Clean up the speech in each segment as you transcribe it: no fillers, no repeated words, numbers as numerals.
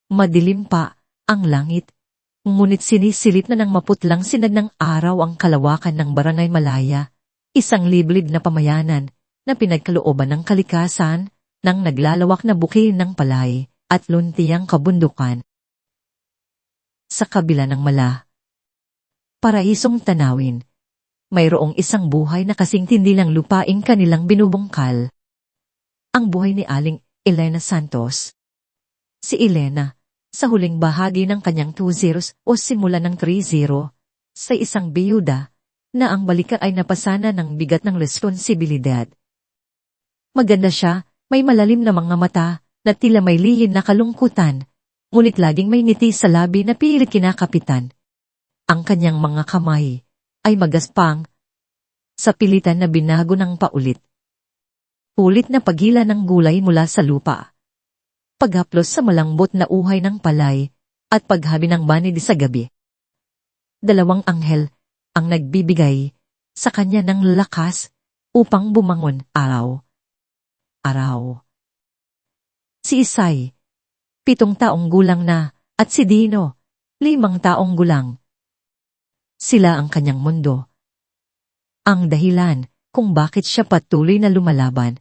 Madilim pa ang langit, ngunit sinisilip na ng maputlang sinag ng araw ang kalawakan ng Barangay Malaya, isang liblib na pamayanan na pinagkalooban ng kalikasan ng naglalawak na bukid ng palay at luntiyang kabundukan. Sa kabila ng paraisong tanawin, mayroong isang buhay na kasing tindi ng lupaing kanilang binubungkal. Ang buhay ni Aling Elena Santos. Si Elena, sa huling bahagi ng kanyang 20 o simula ng 30, sa isang biyuda, na ang balikat ay napasana ng bigat ng responsibilidad. Maganda siya, may malalim na mga mata, na tila may lihim na kalungkutan, ngunit laging may ngiti sa labi na pilit kinakapitan. Ang kanyang mga kamay ay magaspang, sa pilitan na binago ng paulit. Ulit na paghila ng gulay mula sa lupa. Paghaplos sa malambot na uhay ng palay, at paghabi ng banid sa gabi. Dalawang anghel ang nagbibigay sa kanya ng lakas upang bumangon araw. Si Isay, 7 taong gulang na, at si Dino, 5 taong gulang. Sila ang kanyang mundo. Ang dahilan kung bakit siya patuloy na lumalaban.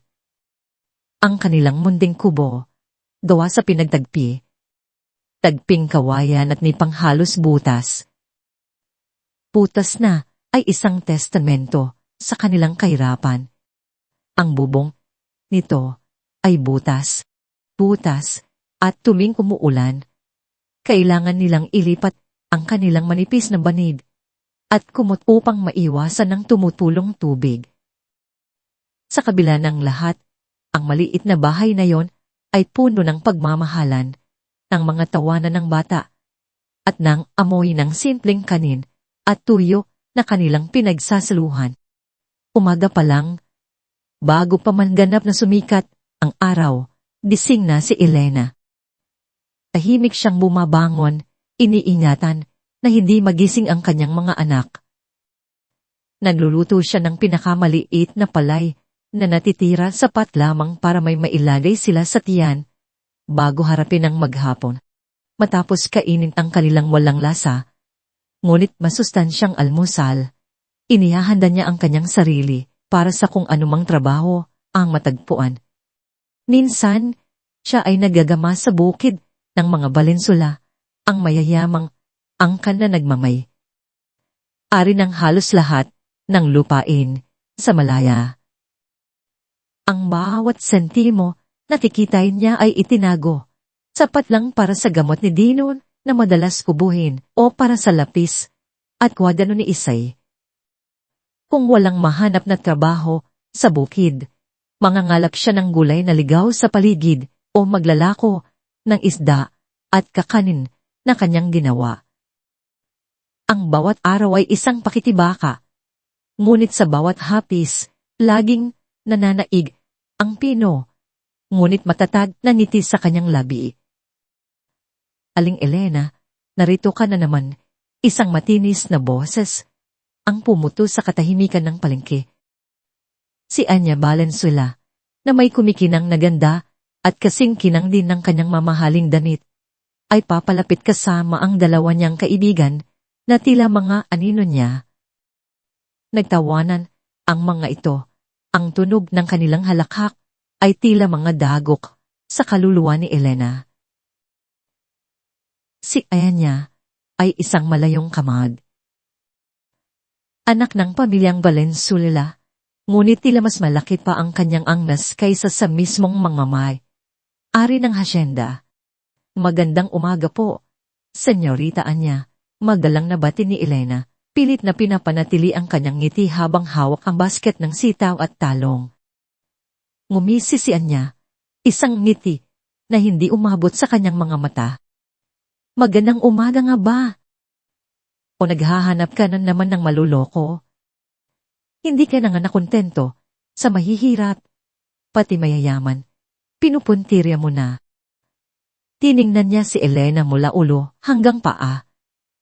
Ang kanilang munding kubo, gawa sa pinagtagpi, tagping kawayan at ni panghalos butas. Butas na ay isang testamento sa kanilang kahirapan. Ang bubong nito ay butas, at tuwing umuulan, kailangan nilang ilipat ang kanilang manipis na banid at kumot upang maiwasan ng tumutulong tubig. Sa kabila ng lahat, ang maliit na bahay na yon ay puno ng pagmamahalan, ng mga tawanan ng bata, at ng amoy ng simpleng kanin at tuyo na kanilang pinagsasaluhan. Umaga pa lang, bago pa man ganap na sumikat ang araw, gising na si Elena. Tahimik siyang bumabangon, iniingatan na hindi magising ang kanyang mga anak. Nagluluto siya ng pinakamaliit na palay na natitira sapat lamang para may mailagay sila sa tiyan bago harapin ang maghapon. Matapos kainin ang kanilang walang lasa, ngunit masustansyang almusal, inihahanda niya ang kanyang sarili para sa kung anumang trabaho ang matagpuan. Minsan, siya ay nagagama sa bukid ng mga Balensula, ang mayayamang angkan na nagmamay. Ari ng halos lahat ng lupain sa Malaya. Ang bawat sentimo na kikitain niya ay itinago, sapat lang para sa gamot ni Dino na madalas kubuhin o para sa lapis at kwadano ni Isay. Kung walang mahanap na trabaho sa bukid, mangangalap siya ng gulay na ligaw sa paligid o maglalako ng isda at kakanin na kanyang ginawa. Ang bawat araw ay isang pakitibaka, ngunit sa bawat hapis, laging nananaig ang pino, ngunit matatag na ngiti sa kanyang labi. Aling Elena, narito ka na naman, isang matinis na boses ang pumuto sa katahimikan ng palengke. Si Anya Valenzuela, na may kumikinang na ganda at kasing kinang din ng kanyang mamahaling damit, ay papalapit kasama ang dalawa niyang kaibigan na tila mga anino niya. Nagtawanan ang mga ito. Ang tunog ng kanilang halakhak ay tila mga dagok sa kaluluwa ni Elena. Si Anya ay isang malayong kamad. Anak ng pamilyang Valenzuela, ngunit tila mas malaki pa ang kanyang angnas kaysa sa mismong mangmamay. Ari ng hasyenda. Magandang umaga po, Senyorita Anya, magalang na bati ni Elena. Pilit na pinapanatili ang kanyang ngiti habang hawak ang basket ng sitaw at talong. Ngumisi si Anya, isang ngiti na hindi umabot sa kanyang mga mata. Magandang umaga nga ba? O naghahanap ka na naman ng maluloko? Hindi ka na nga nakontento sa mahihirap, pati mayayaman. Pinupuntirya mo na. Tiningnan niya si Elena mula ulo hanggang paa,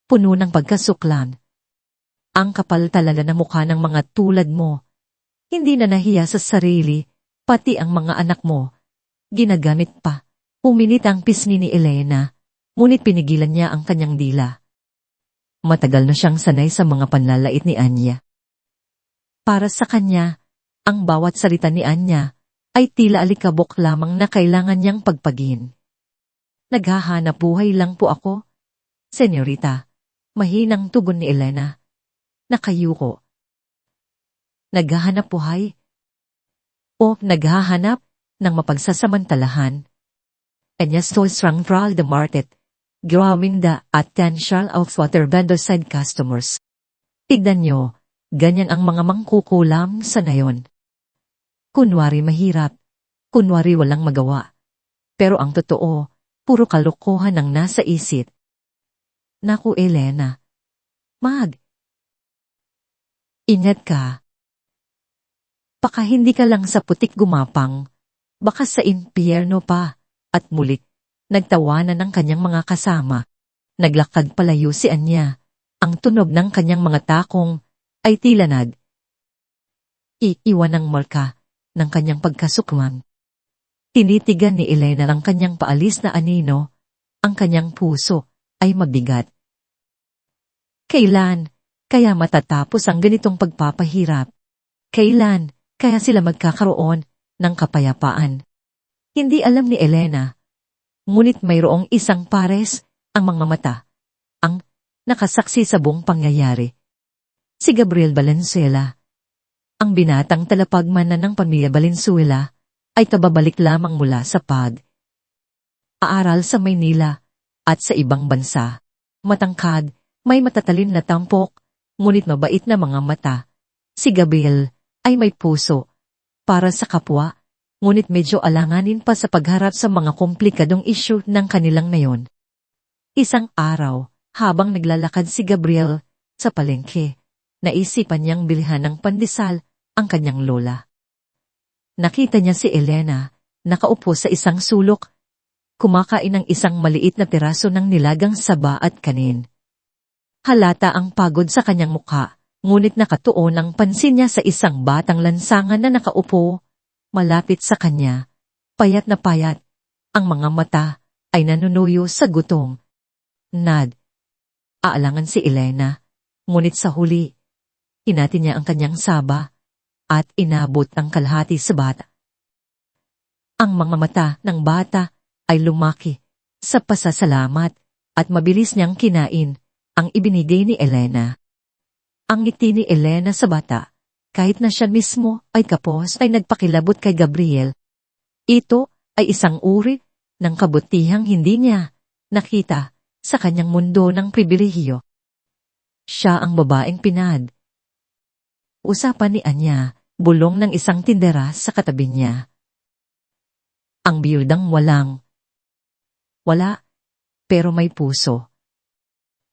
puno ng pagkasuklan. Ang kapal talaga na mukha ng mga tulad mo. Hindi na nahiya sa sarili, pati ang mga anak mo. Ginagamit pa. Uminit ang pisngi ni Elena ngunit pinigilan niya ang kanyang dila. Matagal na siyang sanay sa mga panlalait ni Anya. Para sa kanya, ang bawat salita ni Anya ay tila alikabok lamang na kailangan niyang pagpagin. Naghahanap buhay lang po ako, senyorita, mahinang tugon ni Elena. Nakayuko. Naghahanap buhay? O naghahanap ng mapagsasamantalahan? Anya so strong the market, growing the attention of water vendor side customers. Tignan nyo, ganyan ang mga mangkukulam sa nayon. Kunwari mahirap, kunwari walang magawa. Pero ang totoo, puro kalokohan ang nasa isip. Naku Elena, ingat ka. Baka hindi ka lang sa putik gumapang, baka sa impyerno pa. At muli, nagtawanan ng kanyang mga kasama. Naglakad palayo si Anya. Ang tunog ng kanyang mga takong ay tila iiwan ng marka ng kanyang pagkasukman. Tinitigan ni Elena ang kanyang paalis na anino. Ang kanyang puso ay mabigat. Kailan kaya matatapos ang ganitong pagpapahirap? Kailan kaya sila magkakaroon ng kapayapaan? Hindi alam ni Elena, ngunit mayroong isang pares, ang mga mata, ang nakasaksi sa buong pangyayari. Si Gabriel Valenzuela. Ang binatang talapagmana ng pamilya Valenzuela ay kababalik lamang mula sa aaral sa Maynila at sa ibang bansa. Matangkad, may matatalim na tampok, ngunit mabait na mga mata. Si Gabriel ay may puso para sa kapwa, ngunit medyo alanganin pa sa pagharap sa mga komplikadong isyu ng kanilang nayon. Isang araw, habang naglalakad si Gabriel sa palengke, naisipan niyang bilhan ng pandesal ang kanyang lola. Nakita niya si Elena, nakaupo sa isang sulok, kumakain ng isang maliit na piraso ng nilagang saba at kanin. Halata ang pagod sa kanyang mukha, ngunit nakatuon ang pansin niya sa isang batang lansangan na nakaupo malapit sa kanya, payat na payat, ang mga mata ay nanunuyo sa gutom. Aalangan si Elena, ngunit sa huli, hinati niya ang kanyang saba at inabot ang kalahati sa bata. Ang mga mata ng bata ay lumaki sa pasasalamat at mabilis niyang kinain ang ibinigay ni Elena. Ang ngiti ni Elena sa bata, kahit na siya mismo ay kapos, ay nagpakilabot kay Gabriel. Ito ay isang uri ng kabutihang hindi niya nakita sa kanyang mundo ng pribilehiyo. Siya ang babaeng pinad. Usapan ni Anya, bulong ng isang tindera sa katabi niya. Ang biyudang wala, pero may puso.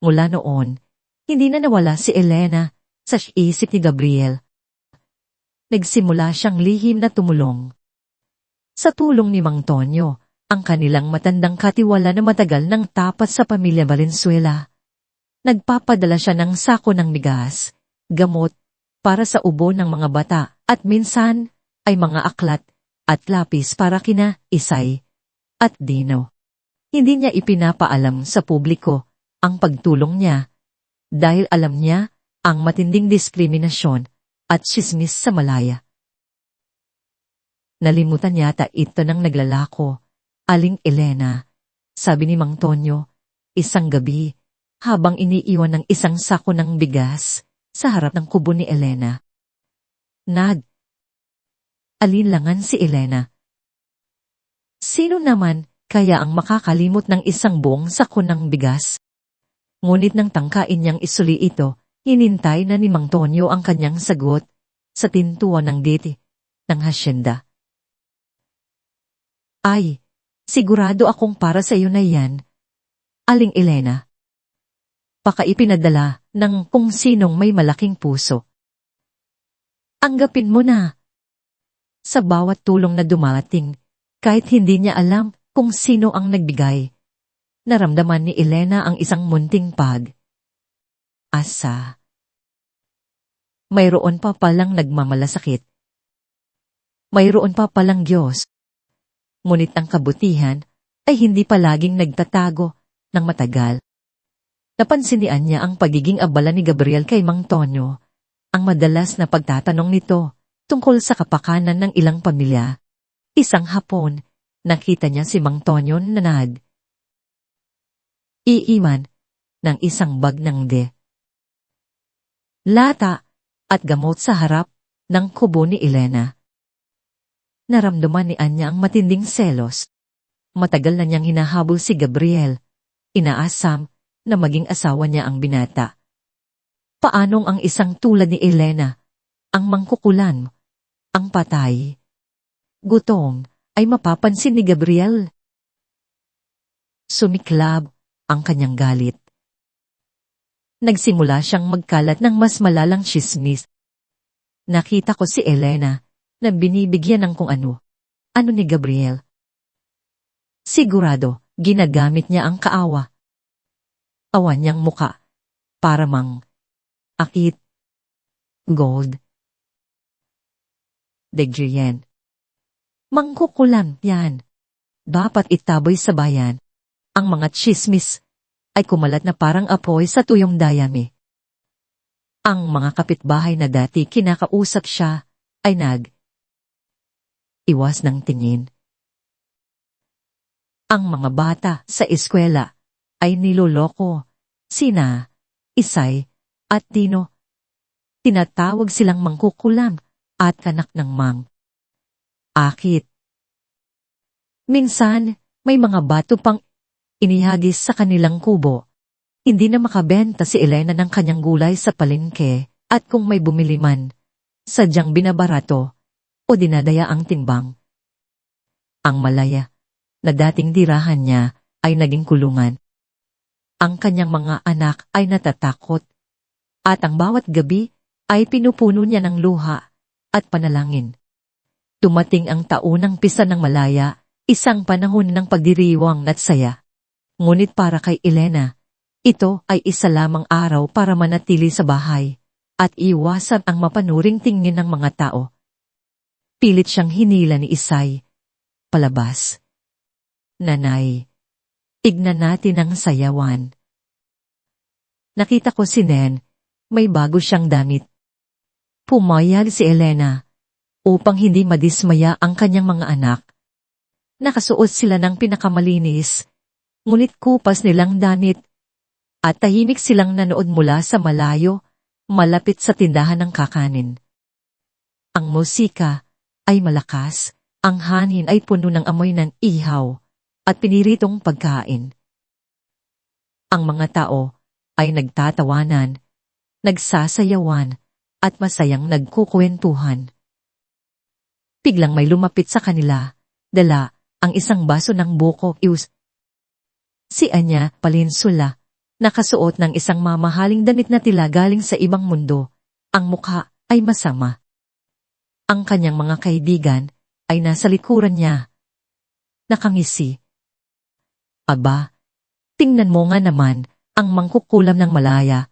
Mula noon, hindi na nawala si Elena sa isip ni Gabriel. Nagsimula siyang lihim na tumulong. Sa tulong ni Mang Tonyo, ang kanilang matandang katiwala na matagal nang tapat sa pamilya Valenzuela. Nagpapadala siya ng sako ng bigas, gamot, para sa ubo ng mga bata at minsan ay mga aklat at lapis para kina Isay at Dino. Hindi niya ipinapaalam sa publiko ang pagtulong niya dahil alam niya ang matinding diskriminasyon at sismis sa Malaya. Nalimutan yata ito ng naglalako, Aling Elena, sabi ni Mang Tonyo, isang gabi, habang iniiwan ng isang sako ng bigas sa harap ng kubo ni Elena. Alinlangan si Elena. Sino naman kaya ang makakalimot ng isang buong sako ng bigas? Ngunit nang tangkain niyang isuli ito, hinintay na ni Mang Tonyo ang kanyang sagot sa tintuan ng gate ng hasyenda. Ay, sigurado akong para sa iyo na yan, Aling Elena. Baka ipinadala ng kung sinong may malaking puso. Anggapin mo na. Sa bawat tulong na dumating, kahit hindi niya alam kung sino ang nagbigay, naramdaman ni Elena ang isang munting asa. Mayroon pa palang nagmamalasakit. Mayroon pa palang Diyos. Ngunit ang kabutihan ay hindi palaging nagtatago ng matagal. Napansin ni Anya ang pagiging abala ni Gabriel kay Mang Tonyo, ang madalas na pagtatanong nito tungkol sa kapakanan ng ilang pamilya. Isang hapon, nakita niya si Mang Tonyo na iiwan ng isang bag ng lata at gamot sa harap ng kubo ni Elena. Naramdaman ni Anya ang matinding selos. Matagal na niyang hinahabol si Gabriel. Inaasam na maging asawa niya ang binata. Paanong ang isang tulad ni Elena, ang mangkukulan, ang patay, gutom, ay mapapansin ni Gabriel? Sumiklab ang kanyang galit. Nagsimula siyang magkalat ng mas malalang tsismis. Nakita ko si Elena na binibigyan ng kung ano. Ano ni Gabriel? Sigurado, ginagamit niya ang kaawa. Awan niyang muka, para mang akit, gold, degriyen. Mangkukulam yan. Dapat itaboy sa bayan. Ang mga tsismis ay kumalat na parang apoy sa tuyong dayami. Ang mga kapitbahay na dati kinakausap siya ay iwas ng tingin. Ang mga bata sa eskwela ay niloloko, sina Isay at Tino. Tinatawag silang mangkukulam at kanak ng mang akit. Minsan, may mga bato pang inihagis sa kanilang kubo. Hindi na makabenta si Elena ng kanyang gulay sa palengke at kung may bumili man, sadyang binabarato o dinadaya ang timbang. Ang malaya na dating dirahan niya ay naging kulungan. Ang kanyang mga anak ay natatakot at ang bawat gabi ay pinupuno niya ng luha at panalangin. Dumating ang taunang pisa ng malaya, isang panahon ng pagdiriwang at saya. Ngunit para kay Elena, ito ay isa lamang araw para manatili sa bahay at iwasan ang mapanuring tingin ng mga tao. Pilit siyang hinila ni Isay palabas. Nanay, tignan natin ang sayawan. Nakita ko si Nen, may bago siyang damit. Pumayag si Elena upang hindi madismaya ang kanyang mga anak. Nakasuot sila ng pinakamalinis, ngunit kupas nilang damit at tahimik silang nanood mula sa malayo, malapit sa tindahan ng kakanin. Ang musika ay malakas, ang hangin ay puno ng amoy ng ihaw at piniritong pagkain. Ang mga tao ay nagtatawanan, nagsasayawan at masayang nagkukwentuhan. Biglang may lumapit sa kanila, dala ang isang baso ng buko ius. Si Anya Palinsula, nakasuot ng isang mamahaling damit na tila galing sa ibang mundo. Ang mukha ay masama. Ang kanyang mga kaibigan ay nasa likuran niya. Nakangisi. Aba, tingnan mo nga naman ang mangkukulam ng malaya.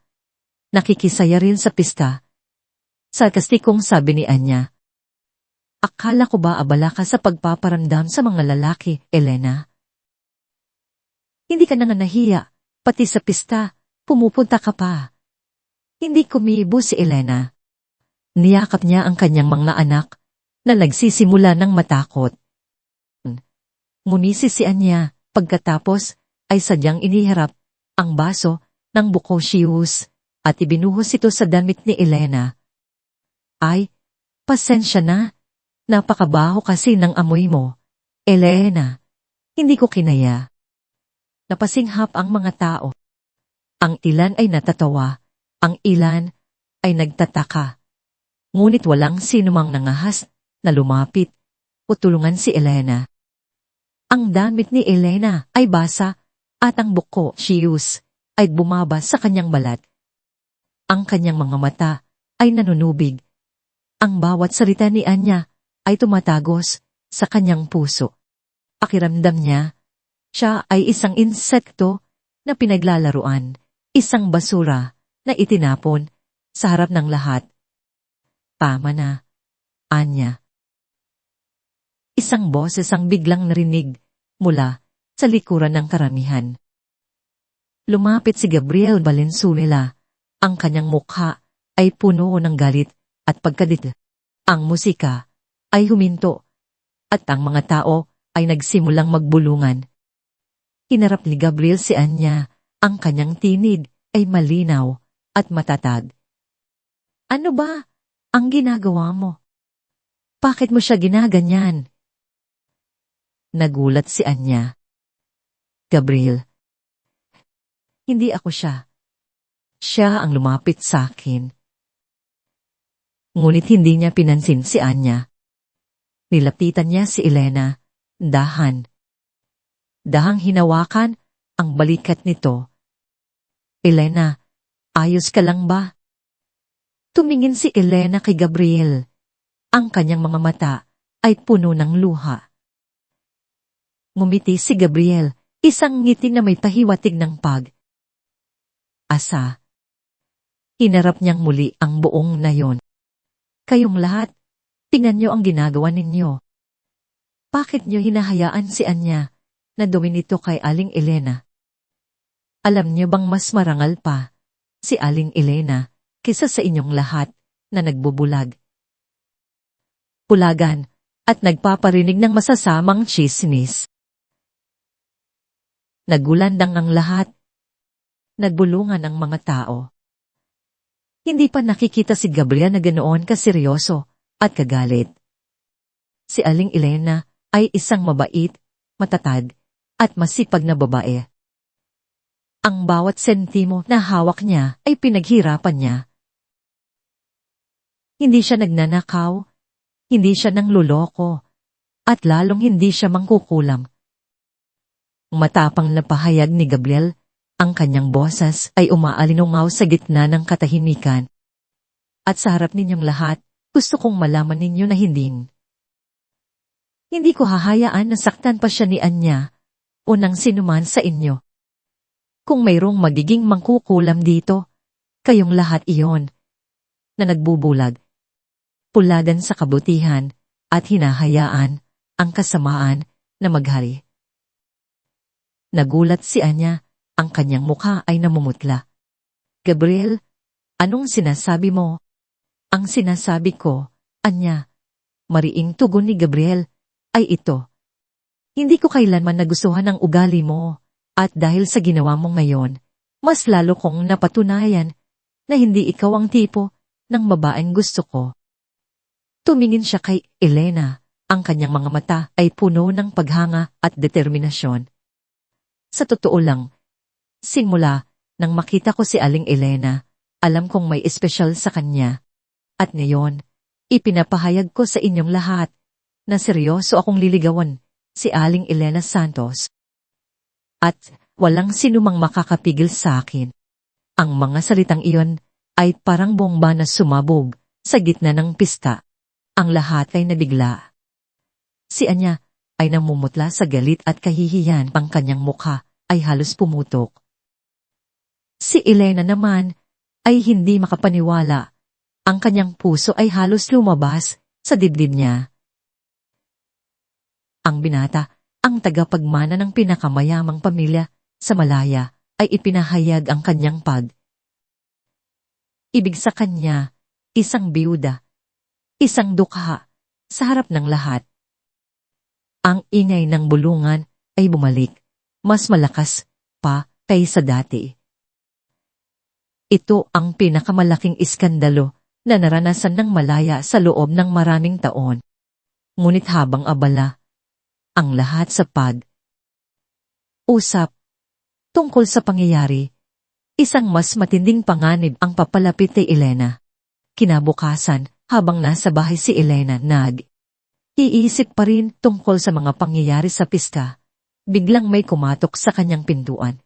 Nakikisaya rin sa pista. Sarkastikong sabi ni Anya. Akala ko ba abala ka sa pagpaparamdam sa mga lalaki, Elena? Hindi ka na nga nahiya, pati sa pista, pumupunta ka pa. Hindi kumibo si Elena. Niyakap niya ang kanyang mga anak na nagsisimula ng matakot. Ngunisi si Anya, pagkatapos ay sadyang iniharap ang baso ng buko siyus at ibinuhos ito sa damit ni Elena. Ay, pasensya na. Napakabaho kasi ng amoy mo. Elena, hindi ko kinaya. Napasinghap ang mga tao. Ang ilan ay natatawa, ang ilan ay nagtataka. Ngunit walang sinumang nangahas na lumapit o tulungan si Elena. Ang damit ni Elena ay basa at ang buko, siyus, ay bumaba sa kanyang balat. Ang kanyang mga mata ay nanunubig. Ang bawat salita ni Anya ay tumatagos sa kanyang puso. Pakiramdam niya, siya ay isang insekto na pinaglalaruan, isang basura na itinapon sa harap ng lahat. Tama na, Anya. Isang boses ang biglang narinig mula sa likuran ng karamihan. Lumapit si Gabriel Valenzuela. Ang kanyang mukha ay puno ng galit at pagkadit. Ang musika ay huminto at ang mga tao ay nagsimulang magbulungan. Hinarap ni Gabriel si Anya. Ang kanyang tinig ay malinaw at matatag. Ano ba ang ginagawa mo? Bakit mo siya ginaganyan? Nagulat si Anya. Gabriel, hindi ako siya. Siya ang lumapit sa akin. Ngunit hindi niya pinansin si Anya. Nilapitan niya si Elena, dahan. Dahang hinawakan ang balikat nito. Elena, ayos ka lang ba? Tumingin si Elena kay Gabriel. Ang kanyang mga mata ay puno ng luha. Ngumiti si Gabriel, isang ngiti na may pahiwatig ng asa. Hinarap niyang muli ang buong nayon. Kayong lahat, tingnan niyo ang ginagawa ninyo. Bakit niyo hinahayaan si Anya na gawin ito kay Aling Elena? Alam niyo bang mas marangal pa si Aling Elena kaysa sa inyong lahat na nagbubulag? Pulagan at nagpaparinig ng masasamang tsismis. Nagulandang ang lahat. Nagbulungan ang mga tao. Hindi pa nakikita si Gabriel na ganoon kaseryoso at kagalit. Si Aling Elena ay isang mabait, matatag, at masipag na babae. Ang bawat sentimo na hawak niya ay pinaghirapan niya. Hindi siya nagnanakaw, hindi siya nangloloko, at lalong hindi siya mangkukulam. Matapang na pahayag ni Gabriel, ang kanyang boses ay umaalinungaw sa gitna ng katahimikan. At sa harap ninyong lahat, gusto kong malaman ninyo na hindi ko hahayaan na saktan pa siya ni Anya o ng sinuman sa inyo. Kung mayroong magiging mangkukulam dito, kayong lahat iyon na nagbubulag. Pulagan sa kabutihan at hinahayaan ang kasamaan na maghari. Nagulat si Anya, ang kanyang mukha ay namumutla. Gabriel, anong sinasabi mo? Ang sinasabi ko, Anya, mariing tugon ni Gabriel, ay ito. Hindi ko kailanman nagustuhan ang ugali mo, at dahil sa ginawa mo ngayon, mas lalo kong napatunayan na hindi ikaw ang tipo ng babaeng gusto ko. Tumingin siya kay Elena, ang kanyang mga mata ay puno ng paghanga at determinasyon. Sa totoo lang, simula nang makita ko si Aling Elena, alam kong may espesyal sa kanya. At ngayon, ipinapahayag ko sa inyong lahat na seryoso akong liligawan si Aling Elena Santos. At walang sinumang makakapigil sa akin. Ang mga salitang iyon ay parang bomba na sumabog sa gitna ng pista. Ang lahat ay nabigla. Si Anya ay namumutla sa galit at kahihiyan, ang kanyang mukha ay halos pumutok. Si Elena naman ay hindi makapaniwala. Ang kanyang puso ay halos lumabas sa dibdib niya. Ang binata, ang tagapagmana ng pinakamayamang pamilya sa Malaya, ay ipinahayag ang kanyang ibig sa kanya, isang biyuda, isang dukha, sa harap ng lahat. Ang ingay ng bulungan ay bumalik, mas malakas pa kaysa dati. Ito ang pinakamalaking iskandalo na naranasan ng Malaya sa loob ng maraming taon. Ngunit habang abala ang lahat sa usap tungkol sa pangyayari, isang mas matinding panganib ang papalapit kay Elena. Kinabukasan, habang nasa bahay si Elena, iisip pa rin tungkol sa mga pangyayari sa pista, biglang may kumatok sa kanyang pintuan.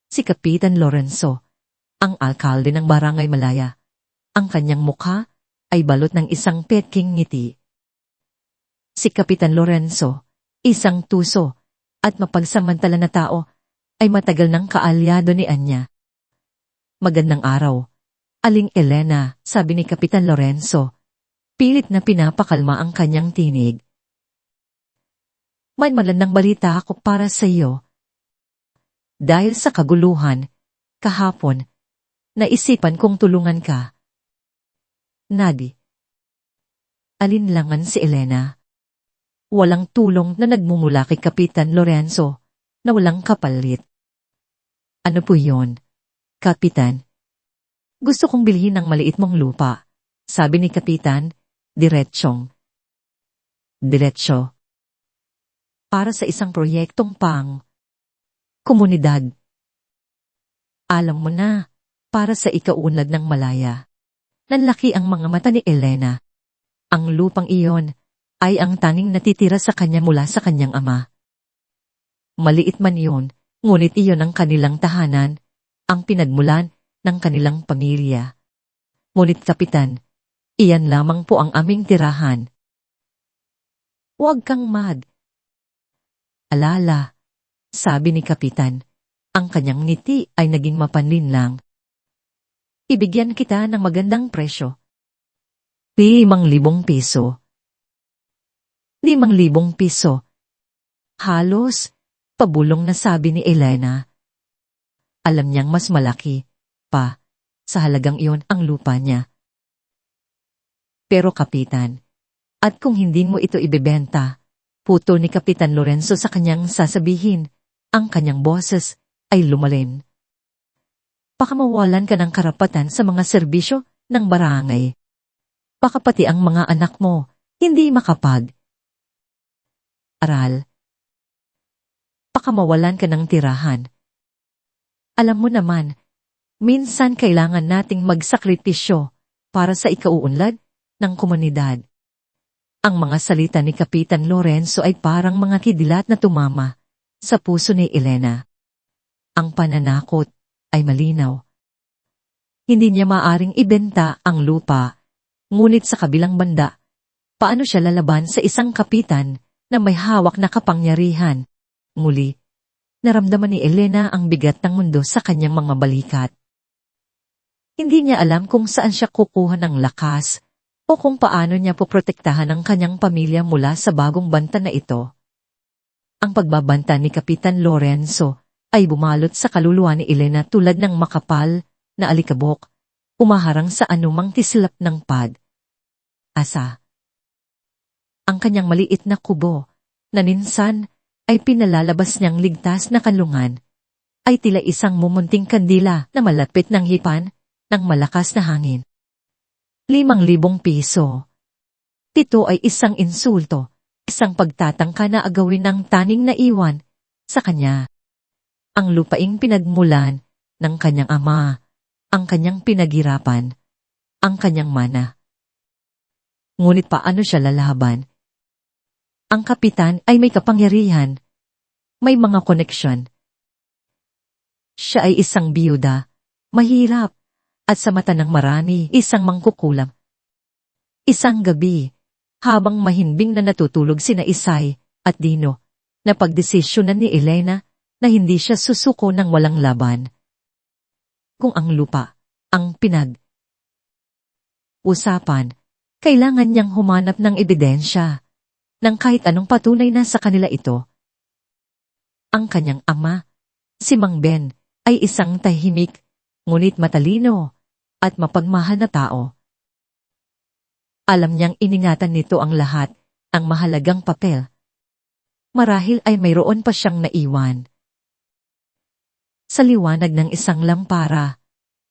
Si Kapitan Lorenzo, ang alkalde ng Barangay Malaya. Ang kanyang mukha ay balot ng isang peking ngiti. Si Kapitan Lorenzo, isang tuso at mapagsamantala na tao, ay matagal ng kaalyado ni Anya. Magandang araw, Aling Elena, sabi ni Kapitan Lorenzo. Pilit na pinapakalma ang kanyang tinig. May magandang balita ako para sa iyo. Dahil sa kaguluhan, kahapon, naisipan kong tulungan ka. Nadi. Alinlangan si Elena. Walang tulong na nagmumula kay Kapitan Lorenzo na walang kapalit. Ano po yon, Kapitan? Gusto kong bilhin ng maliit mong lupa, sabi ni Kapitan, diretsyo. Para sa isang proyektong komunidad. Alam mo na, para sa ikauunlad ng Malaya. Nanlaki ang mga mata ni Elena. Ang lupang iyon ay ang tanging natitira sa kanya mula sa kanyang ama. Maliit man iyon, ngunit iyon ang kanilang tahanan, ang pinagmulan ng kanilang pamilya. Ngunit Kapitan, iyan lamang po ang aming tirahan. Huwag kang alala, sabi ni Kapitan. Ang kanyang ngiti ay naging mapanlinlang. Ibigyan kita ng magandang presyo. 5,000 piso. 5,000 piso. Halos, pabulong na sabi ni Elena. Alam niyang mas malaki pa sa halagang iyon ang lupa niya. Pero Kapitan, at kung hindi mo ito ibebenta, puto ni Kapitan Lorenzo sa kanyang sasabihin, ang kanyang boses ay lumalim. Baka mawalan ka ng karapatan sa mga serbisyo ng barangay. Baka pati ang mga anak mo hindi makapag-aral. Baka mawalan ka ng tirahan. Alam mo naman, minsan kailangan nating magsakripisyo para sa ikauunlad ng komunidad. Ang mga salita ni Kapitan Lorenzo ay parang mga kidilat na tumama sa puso ni Elena. Ang pananakot ay malinaw. Hindi niya maaring ibenta ang lupa, ngunit sa kabilang banda, paano siya lalaban sa isang kapitan na may hawak na kapangyarihan? Muli, naramdaman ni Elena ang bigat ng mundo sa kanyang mga balikat. Hindi niya alam kung saan siya kukuha ng lakas o kung paano niya poprotektahan ang kanyang pamilya mula sa bagong banta na ito. Ang pagbabanta ni Kapitan Lorenzo ay bumalot sa kaluluwa ni Elena tulad ng makapal na alikabok, umaharang sa anumang tislap ng asa. Ang kanyang maliit na kubo, na minsan ay pinalalabas niyang ligtas na kanlungan, ay tila isang mumunting kandila na malapit ng hipan ng malakas na hangin. 5,000 piso. Ito ay isang insulto, isang pagtatangka na agawin ng taning na iwan sa kanya. Ang lupaing pinagmulan ng kanyang ama, ang kanyang pinaghirapan, ang kanyang mana. Ngunit paano siya lalaban? Ang kapitan ay may kapangyarihan, may mga koneksyon. Siya ay isang biyuda, mahirap, at sa mata ng marami isang mangkukulam. Isang gabi, habang mahimbing na natutulog sina Isay at Dino, napagdesisyonan ni Elena na hindi siya susuko ng walang laban. Kung ang lupa, ang usapan, kailangan niyang humanap ng ebidensya, ng kahit anong patunay na sa kanila ito. Ang kanyang ama, si Mang Ben, ay isang tahimik, ngunit matalino, at mapagmahal na tao. Alam niyang iningatan nito ang lahat, ang mahalagang papel. Marahil ay mayroon pa siyang naiwan. Sa liwanag ng isang lampara,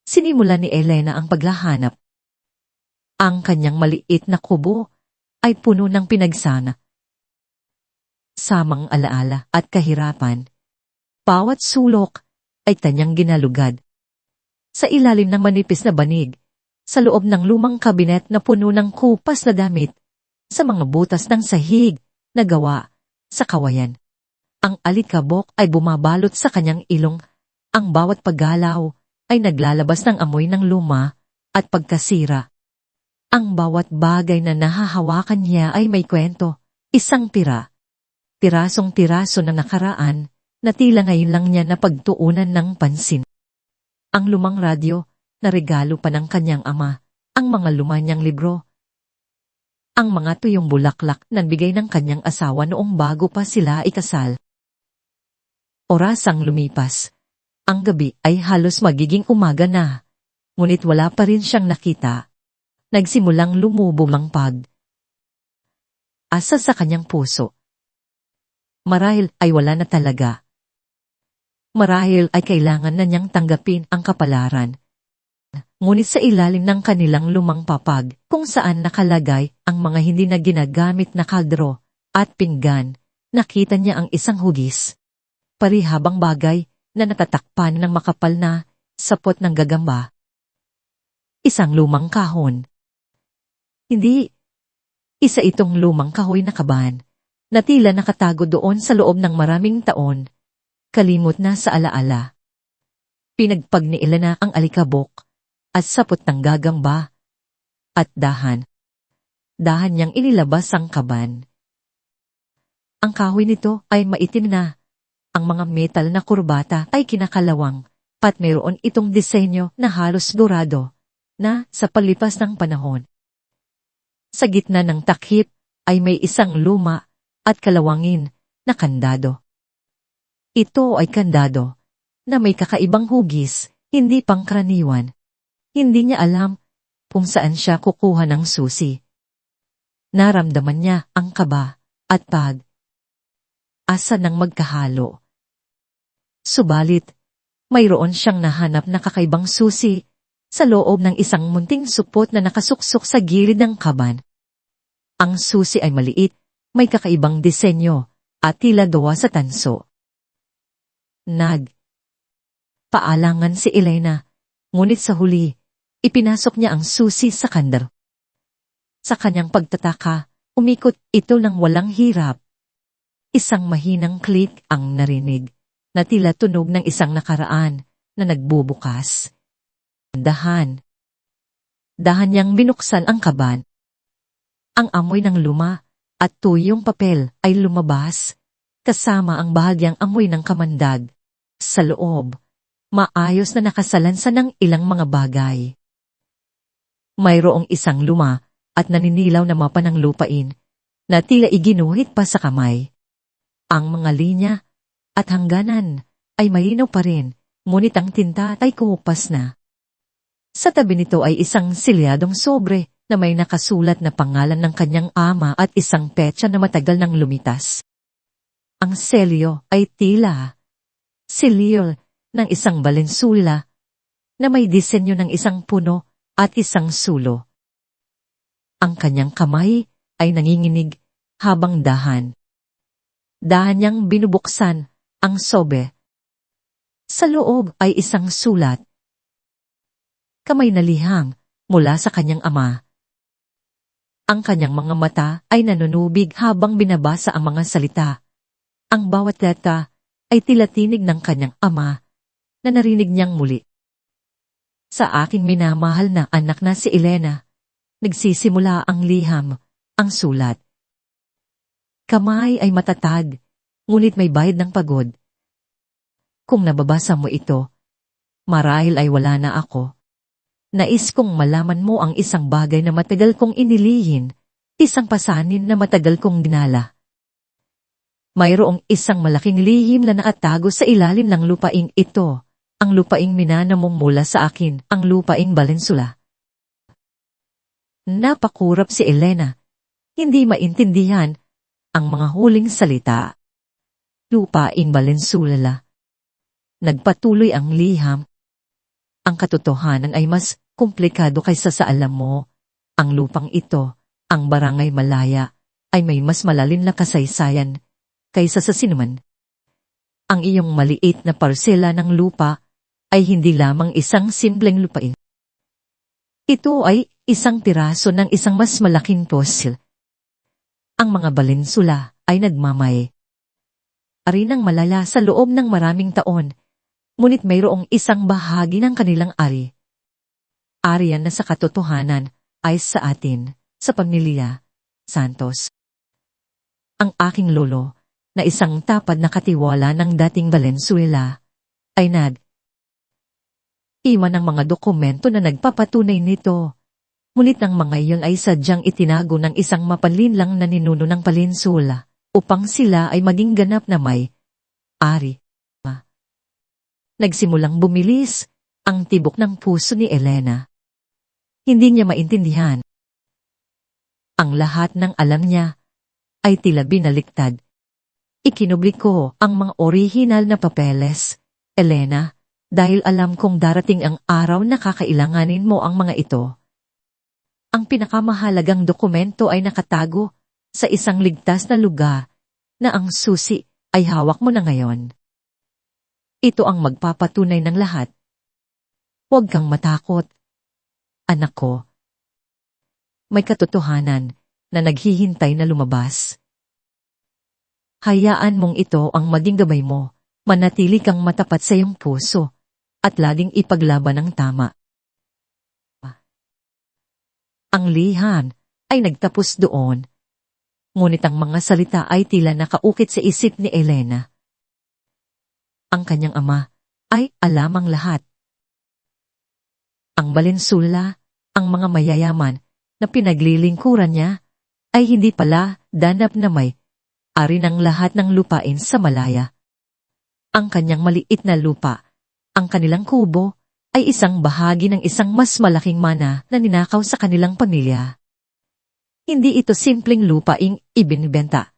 sinimulan ni Elena ang paghahanap. Ang kanyang maliit na kubo ay puno ng pinagsana. Samang alaala at kahirapan. Bawat sulok ay kanyang ginalugad. Sa ilalim ng manipis na banig, sa loob ng lumang kabinet na puno ng kupas na damit, sa mga butas ng sahig na gawa sa kawayan. Ang alikabok ay bumabalot sa kanyang ilong. Ang bawat paggalaw ay naglalabas ng amoy ng luma at pagkasira. Ang bawat bagay na nahahawakan niya ay may kwento, isang pirasong-piraso ng nakaraan na tila ngayon lang niya napagtuunan ng pansin. Ang lumang radyo na regalo pa ng kanyang ama, ang mga lumanyang libro, ang mga tuyong bulaklak na bigay ng kanyang asawa noong bago pa sila ikasal. Orasang lumipas, Ang gabi ay halos magiging umaga na, ngunit wala pa rin siyang nakita. Nagsimulang lumubog ang asa sa kanyang puso. Marahil ay wala na talaga. Marahil ay kailangan na niyang tanggapin ang kapalaran. Ngunit sa ilalim ng kanilang lumang papag, kung saan nakalagay ang mga hindi na ginagamit na kaldero at pinggan, nakita niya ang isang hugis. Parihabang bagay na natatakpan ng makapal na sapot ng gagamba. Isang lumang kahon. Hindi, isa itong lumang kahoy na kaban, na tila nakatago doon sa loob ng maraming taon, kalimot na sa alaala. Pinagpagniila na ang alikabok, at sapot ng gagamba, at dahan. Dahan niyang inilabas ang kaban. Ang kahoy nito ay maitim na, ang mga metal na kurbata ay kinakalawang, pat mayroon itong disenyo na halos dorado, na sa palipas ng panahon. Sa gitna ng takip ay may isang luma at kalawangin na kandado. Ito ay kandado na may kakaibang hugis, hindi pangkaraniwan. Hindi niya alam kung saan siya kukuha ng susi. Naramdaman niya ang kaba at asa ng magkahalo. Subalit, mayroon siyang nahanap na kakaibang susi sa loob ng isang munting supot na nakasuksok sa gilid ng kaban. Ang susi ay maliit, may kakaibang disenyo, at tila gawa sa tanso. Paalangan si Elena, ngunit sa huli, ipinasok niya ang susi sa kandar. Sa kanyang pagtataka, umikot ito ng walang hirap. Isang mahinang click ang narinig, na tila tunog ng isang nakaraan na nagbubukas. Dahan niyang binuksan ang kaban. Ang amoy ng luma at tuyong papel ay lumabas, kasama ang bahagyang amoy ng kamandag. Sa loob, maayos na nakasalansan ng ilang mga bagay. Mayroong isang luma at naninilaw na mapa ng lupain, na tila iginuhit pa sa kamay. Ang mga linya at hangganan ay malinaw pa rin, ngunit ang tinta ay kupas na. Sa tabi nito ay isang silyadong sobre na may nakasulat na pangalan ng kanyang ama at isang petsa na matagal nang lumitas. Ang selyo ay tila selyo ng isang balensula na may disenyo ng isang puno at isang sulo. Ang kanyang kamay ay nanginginig habang dahan niyang binubuksan ang sobe. Sa loob ay isang sulat. Kamay na liham mula sa kanyang ama. Ang kanyang mga mata ay nanunubig habang binabasa ang mga salita. Ang bawat letra ay tila tinig ng kanyang ama na narinig niyang muli. Sa aking minamahal na anak na si Elena, nagsisimula ang liham, ang sulat. Kamay ay matatag, ngunit may bayad ng pagod. Kung nababasa mo ito, marahil ay wala na ako. Nais kong malaman mo ang isang bagay na matagal kong inilihin, isang pasanin na matagal kong dinala. Mayroong isang malaking lihim na nakatago sa ilalim ng lupaing ito, ang lupaing minana mong mula sa akin, ang lupaing Balensula. Napakurap si Elena, hindi maintindihan ang mga huling salita. Lupaing Balensula. Nagpatuloy ang liham. Ang katotohanan ay mas komplikado kaysa sa alam mo. Ang lupang ito, ang Barangay Malaya, ay may mas malalim na kasaysayan kaysa sa sinuman. Ang iyong maliit na parsela ng lupa ay hindi lamang isang simpleng lupain. Ito ay isang piraso ng isang mas malaking fossil. Ang mga Balensula ay nagmamay. Arinang malala sa loob ng maraming taon, ngunit mayroong isang bahagi ng kanilang ari. Ariyan na sa katotohanan ay sa atin, sa pamilya, Santos. Ang aking lolo, na isang tapad na katiwala ng dating Valenzuela, ay iwan ng mga dokumento na nagpapatunay nito. Ngunit ang mga iyon ay sadyang itinago ng isang mapanlinlang na ninuno ng Valenzuela upang sila ay maging ganap na may ari. nagsimulang bumilis ang tibok ng puso ni Elena. Hindi niya maintindihan. Ang lahat ng alam niya ay tila binaliktad. Ikinubli ko ang mga orihinal na papeles, Elena, dahil alam kong darating ang araw na kakailanganin mo ang mga ito. Ang pinakamahalagang dokumento ay nakatago sa isang ligtas na lugar na ang susi ay hawak mo na ngayon. Ito ang magpapatunay ng lahat. Huwag kang matakot. Anak ko, may katotohanan na naghihintay na lumabas. Hayaan mong ito ang maging gabay mo, manatili kang matapat sa iyong puso, at laging ipaglaban ang tama. Ang lihan ay nagtapos doon, ngunit ang mga salita ay tila nakaukit sa isip ni Elena. Ang kanyang ama ay alam ang lahat. Ang Valenzuela, ang mga mayayaman na pinaglilingkuran niya, ay hindi pala danap na may ari ng lahat ng lupain sa Malaya. Ang kanyang maliit na lupa, ang kanilang kubo, ay isang bahagi ng isang mas malaking mana na ninakaw sa kanilang pamilya. Hindi ito simpleng lupaing ibinibenta.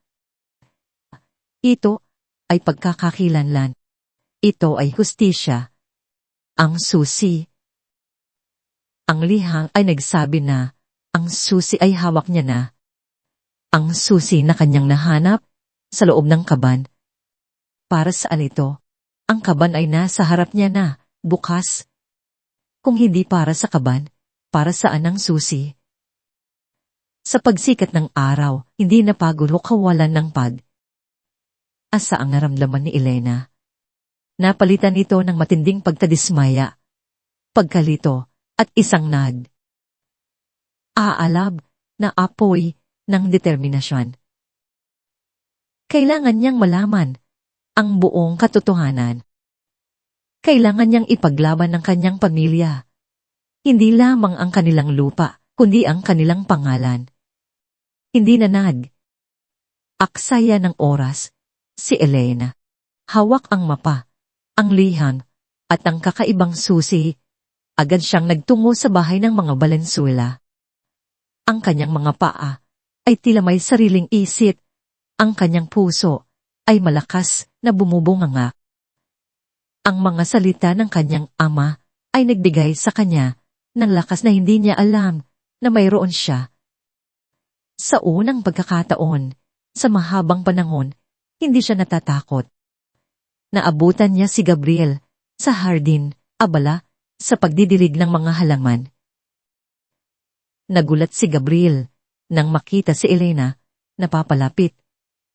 Ito ay pagkakakilanlan. Ito ay hustisya. Ang susi. Ang lihang ay nagsabi na ang susi ay hawak niya na. Ang susi na kanyang nahanap sa loob ng kaban. Para saan ito? Ang kaban ay nasa harap niya na, bukas. Kung hindi para sa kaban, para saan ang susi? Sa pagsikat ng araw, hindi napagod o kawalan ng asa ang naramdaman ni Elena. Napalitan ito ng matinding pagkadismaya, pagkalito, at isang aalab na apoy ng determinasyon. Kailangan niyang malaman ang buong katotohanan. Kailangan niyang ipaglaban ng kanyang pamilya. Hindi lamang ang kanilang lupa, kundi ang kanilang pangalan. Hindi aksaya ng oras, si Elena. Hawak ang mapa, ang lihan, at ang kakaibang susi. Agad siyang nagtungo sa bahay ng mga Valenzuela. Ang kanyang mga paa ay tila may sariling isip. Ang kanyang puso ay malakas na bumubunganga. Ang mga salita ng kanyang ama ay nagbigay sa kanya ng lakas na hindi niya alam na mayroon siya. Sa unang pagkakataon, sa mahabang panahon, hindi siya natatakot. Naabutan niya si Gabriel sa hardin, abala, sa pagdidilig ng mga halaman. Nagulat si Gabriel nang makita si Elena na papalapit.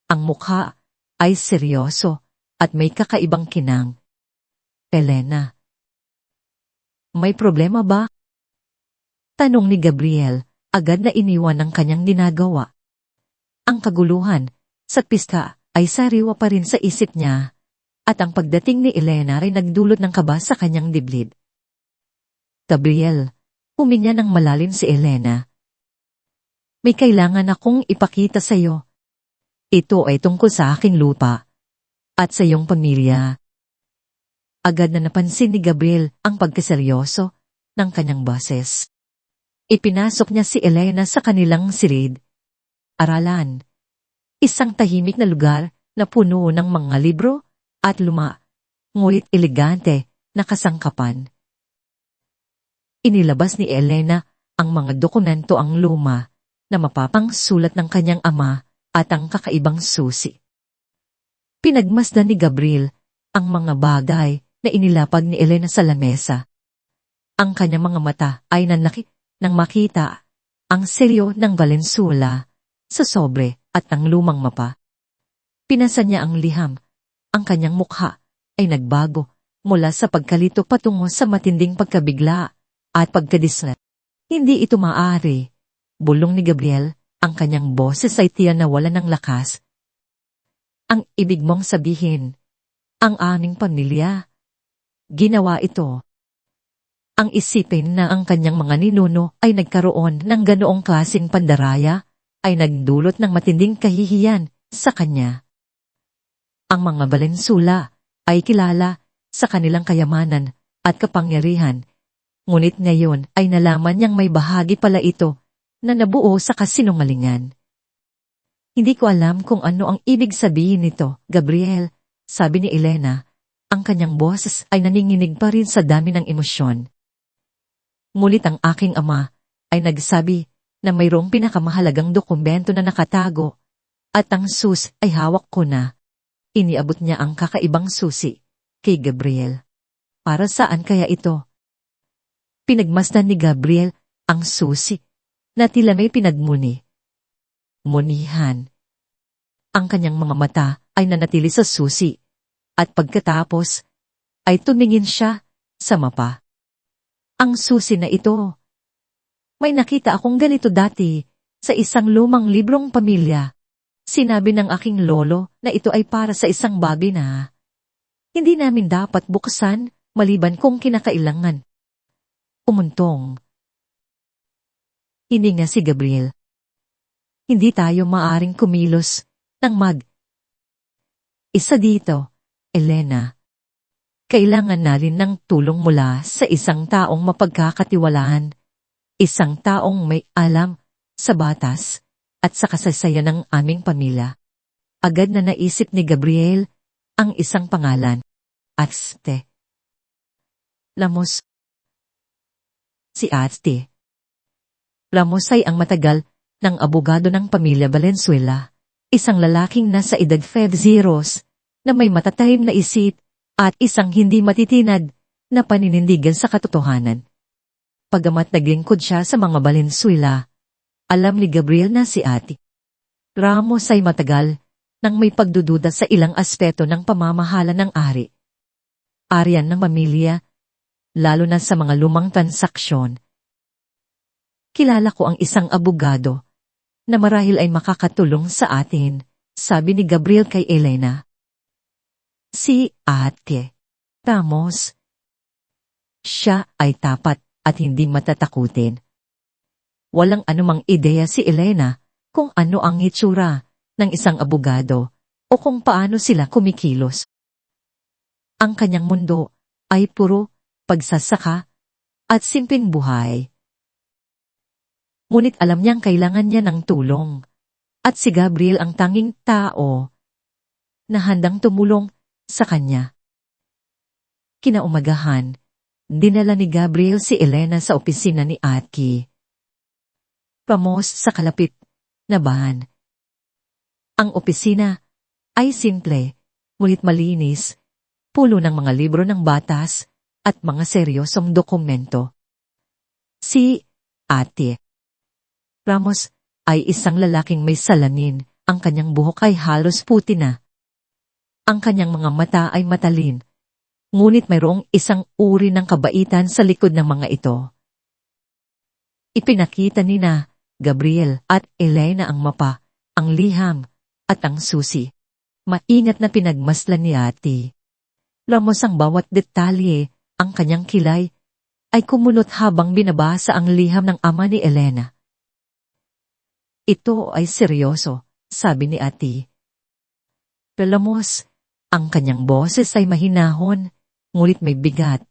Ang mukha ay seryoso at may kakaibang kinang. Elena, may problema ba? Tanong ni Gabriel, agad na iniwan ng kanyang ginagawa. Ang kaguluhan sa pista ay sariwa pa rin sa isip niya, at ang pagdating ni Elena ay nagdulot ng kaba sa kanyang dibdib. Gabriel, huminga ng malalim si Elena. May kailangan akong ipakita sa iyo. Ito ay tungkol sa aking lupa at sa iyong pamilya. Agad na napansin ni Gabriel ang pagkaseryoso ng kanyang boses. Ipinasok niya si Elena sa kanilang silid. Aralan. Isang tahimik na lugar na puno ng mga libro at luma, ngunit elegante na kasangkapan. Inilabas ni Elena ang mga dokumento ang luma na mapapang sulat ng kanyang ama at ang kakaibang susi. Pinagmasdan ni Gabriel ang mga bagay na inilapag ni Elena sa lamesa. Ang kanyang mga mata ay nanlaki nang makita ang selyo ng Valenzuela sa sobre at ang lumang mapa. Pinasa niya ang liham. Ang kanyang mukha ay nagbago mula sa pagkalito patungo sa matinding pagkabigla at pagkadislet. Hindi ito maaari. Bulong ni Gabriel, ang kanyang boses ay tiyan na wala ng lakas. Ang ibig mong sabihin, ang aming pamilya. Ginawa ito. Ang isipin na ang kanyang mga ninuno ay nagkaroon ng ganoong klaseng pandaraya ay nagdulot ng matinding kahihiyan sa kanya. Ang mga Valenzuela ay kilala sa kanilang kayamanan at kapangyarihan, ngunit ngayon ay nalaman niyang may bahagi pala ito na nabuo sa kasinungalingan. Hindi ko alam kung ano ang ibig sabihin nito, Gabriel, sabi ni Elena. Ang kanyang boses ay naninginig pa rin sa dami ng emosyon. Ngunit ang aking ama ay nagsabi na mayroong pinakamahalagang dokumento na nakatago at ang sus ay hawak ko na. Iniabot niya ang kakaibang susi kay Gabriel. Para saan kaya ito? Pinagmasdan ni Gabriel ang susi na tila may pinagmuni. Munihan. Ang kanyang mga mata ay nanatili sa susi at pagkatapos ay tumingin siya sa mapa. Ang susi na ito. May nakita akong ganito dati sa isang lumang librong pamilya. Sinabi ng aking lolo na ito ay para sa isang babi na hindi namin dapat buksan maliban kung kinakailangan. Umuntong. Hininga si Gabriel. Hindi tayo maaring kumilos ng isa dito, Elena. Kailangan natin ng tulong mula sa isang taong mapagkakatiwalaan, isang taong may alam sa batas at sa kasaysayan ng aming pamilya. Agad na naisip ni Gabriel ang isang pangalan. Ate. Lamos. Si Ate. Lamos ay ang matagal ng abogado ng pamilya Valenzuela, isang lalaking nasa edad 50 na may matatahim na isip at isang hindi matitinag na paninindigan sa katotohanan. Pagamat naglingkod siya sa mga Valenzuela, alam ni Gabriel na si Ate Ramos ay matagal nang may pagdududa sa ilang aspeto ng pamamahala ng ari. Arian ng pamilya, lalo na sa mga lumang transaksyon. Kilala ko ang isang abogado na marahil ay makakatulong sa atin, sabi ni Gabriel kay Elena. Si Ate Ramos. Siya ay tapat at hindi matatakutin. Walang anumang ideya si Elena kung ano ang hitsura ng isang abogado o kung paano sila kumikilos. Ang kanyang mundo ay puro pagsasaka at simpleng buhay. Ngunit alam niyang kailangan niya ng tulong at si Gabriel ang tanging tao na handang tumulong sa kanya. Kinaumagahan, dinala ni Gabriel si Elena sa opisina ni Ate Ramos sa kalapit na bahan. Ang opisina ay simple, ngunit malinis, pulo ng mga libro ng batas at mga seryosong dokumento. Si Ate Ramos ay isang lalaking may salamin, ang kanyang buhok ay halos puti na. Ang kanyang mga mata ay matalin, ngunit mayroong isang uri ng kabaitan sa likod ng mga ito. Ipinakita ni na Gabriel at Elena ang mapa, ang liham, at ang susi. Maingat na pinagmaslan ni Ate Ramos ang bawat detalye, ang kanyang kilay ay kumunot habang binabasa ang liham ng ama ni Elena. Ito ay seryoso, sabi ni Ate Ramos. Ang kanyang boses ay mahinahon, ngunit may bigat.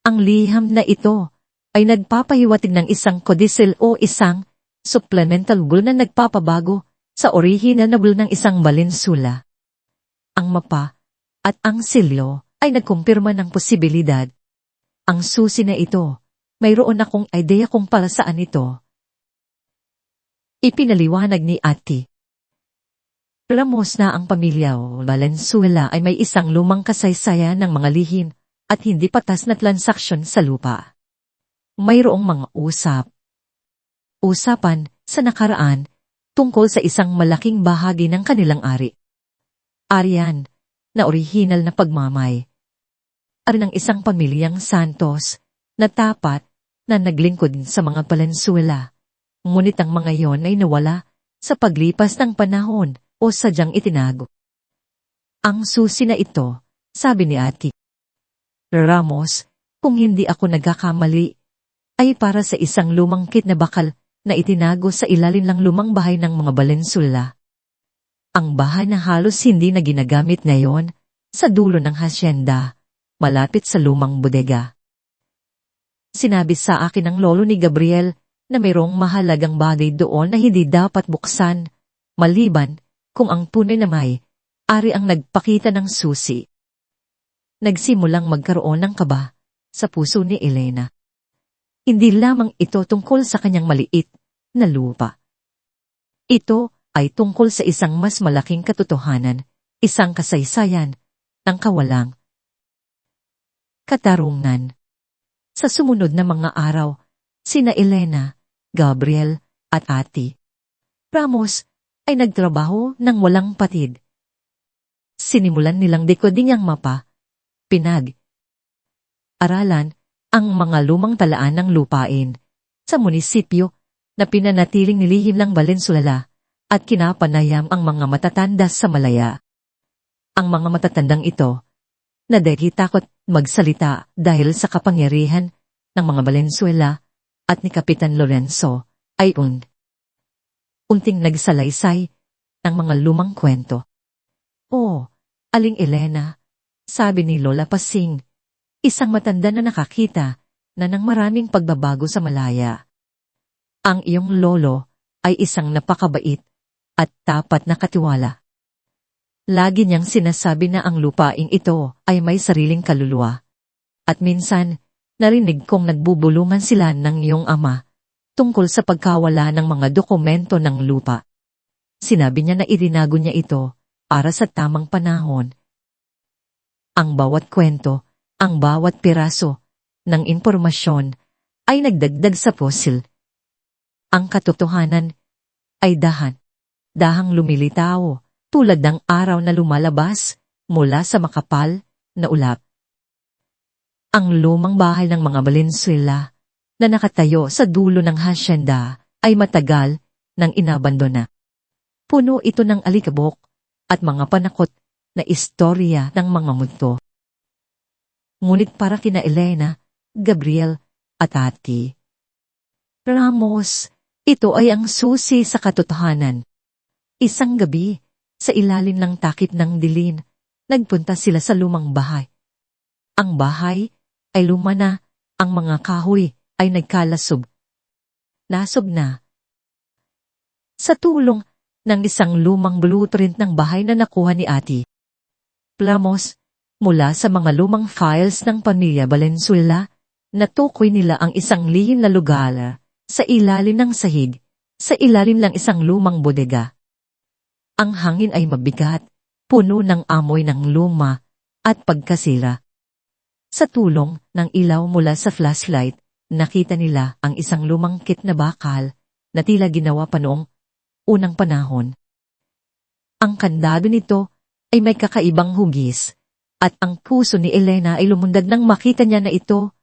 Ang liham na ito ay nagpapahiwatig ng isang codicil o isang supplemental will na nagpapabago sa orihinal na will ng isang Valenzuela. Ang mapa at ang silyo ay nagkumpirma ng posibilidad. Ang susi na ito, mayroon akong ideya kung para saan ito. Ipinaliwanag ni Ate Ramos na ang pamilya Valenzuela ay may isang lumang kasaysayan ng mga lihim at hindi patas na transaksyon sa lupa. Mayroong mga usapan sa nakaraan tungkol sa isang malaking bahagi ng kanilang ari. Arian na orihinal na pagmamay. Ari ng isang pamilyang Santos na tapat na naglingkod sa mga Valenzuela. Ngunit ang mga yon ay nawala sa paglipas ng panahon o sadyang itinago. Ang susi na ito, sabi ni Ate Ramos, kung hindi ako nagkakamali, ay para sa isang lumang kit na bakal na itinago sa ilalim ng lumang bahay ng mga Valenzuela. Ang bahay na halos hindi na ginagamit ngayon sa dulo ng hasyenda, malapit sa lumang bodega. Sinabi sa akin ng lolo ni Gabriel na mayroong mahalagang bagay doon na hindi dapat buksan, maliban kung ang tunay na may-ari ang nagpakita ng susi. Nagsimulang magkaroon ng kaba sa puso ni Elena. Hindi lamang ito tungkol sa kanyang maliit na lupa. Ito ay tungkol sa isang mas malaking katotohanan, isang kasaysayan ng kawalang katarungan. Sa sumunod na mga araw, sina Elena, Gabriel at Ate Ramos ay nagtrabaho ng walang patid. Sinimulan nilang dekoding ang mapa, pinag-aralan ang mga lumang talaan ng lupain sa munisipyo na pinanatiling nilihim ng Valenzuela at kinapanayam ang mga matatanda sa Malaya. Ang mga matatandang ito na dahil takot magsalita dahil sa kapangyarihan ng mga Valenzuela at ni Kapitan Lorenzo ay unting nagsalaysay ng mga lumang kwento. "Oh, Aling Elena," sabi ni Lola Pasing, isang matanda na nakakita na ng maraming pagbabago sa Malaya. "Ang iyong lolo ay isang napakabait at tapat na katiwala. Lagi niyang sinasabi na ang lupaing ito ay may sariling kaluluwa. At minsan, narinig kong nagbubulungan sila ng iyong ama tungkol sa pagkawala ng mga dokumento ng lupa. Sinabi niya na irinago niya ito para sa tamang panahon. Ang bawat kwento, ang bawat piraso ng impormasyon ay nagdagdag sa puzzle. Ang katotohanan ay dahang lumilitaw, tulad ng araw na lumalabas mula sa makapal na ulap. Ang lumang bahay ng mga Valenzuela na nakatayo sa dulo ng hasyenda ay matagal nang inabandona. Puno ito ng alikabok at mga panakot na istorya ng mga multo. Ngunit para kina Elena, Gabriel at Ate Ramos, ito ay ang susi sa katotohanan. Isang gabi, sa ilalim ng takip ng dilim, nagpunta sila sa lumang bahay. Ang bahay ay luma na, ang mga kahoy ay nagkalasob. Nasob na. Sa tulong ng isang lumang blueprint ng bahay na nakuha ni Ate Ramos mula sa mga lumang files ng pamilya Valenzuela, natukoy nila ang isang lihim na lugar sa ilalim ng sahig, sa ilalim ng isang lumang bodega. Ang hangin ay mabigat, puno ng amoy ng luma at pagkasira. Sa tulong ng ilaw mula sa flashlight, nakita nila ang isang lumang kit na bakal na tila ginawa pa noong unang panahon. Ang kandado nito ay may kakaibang hugis, at ang puso ni Elena ay lumundag nang makita niya na ito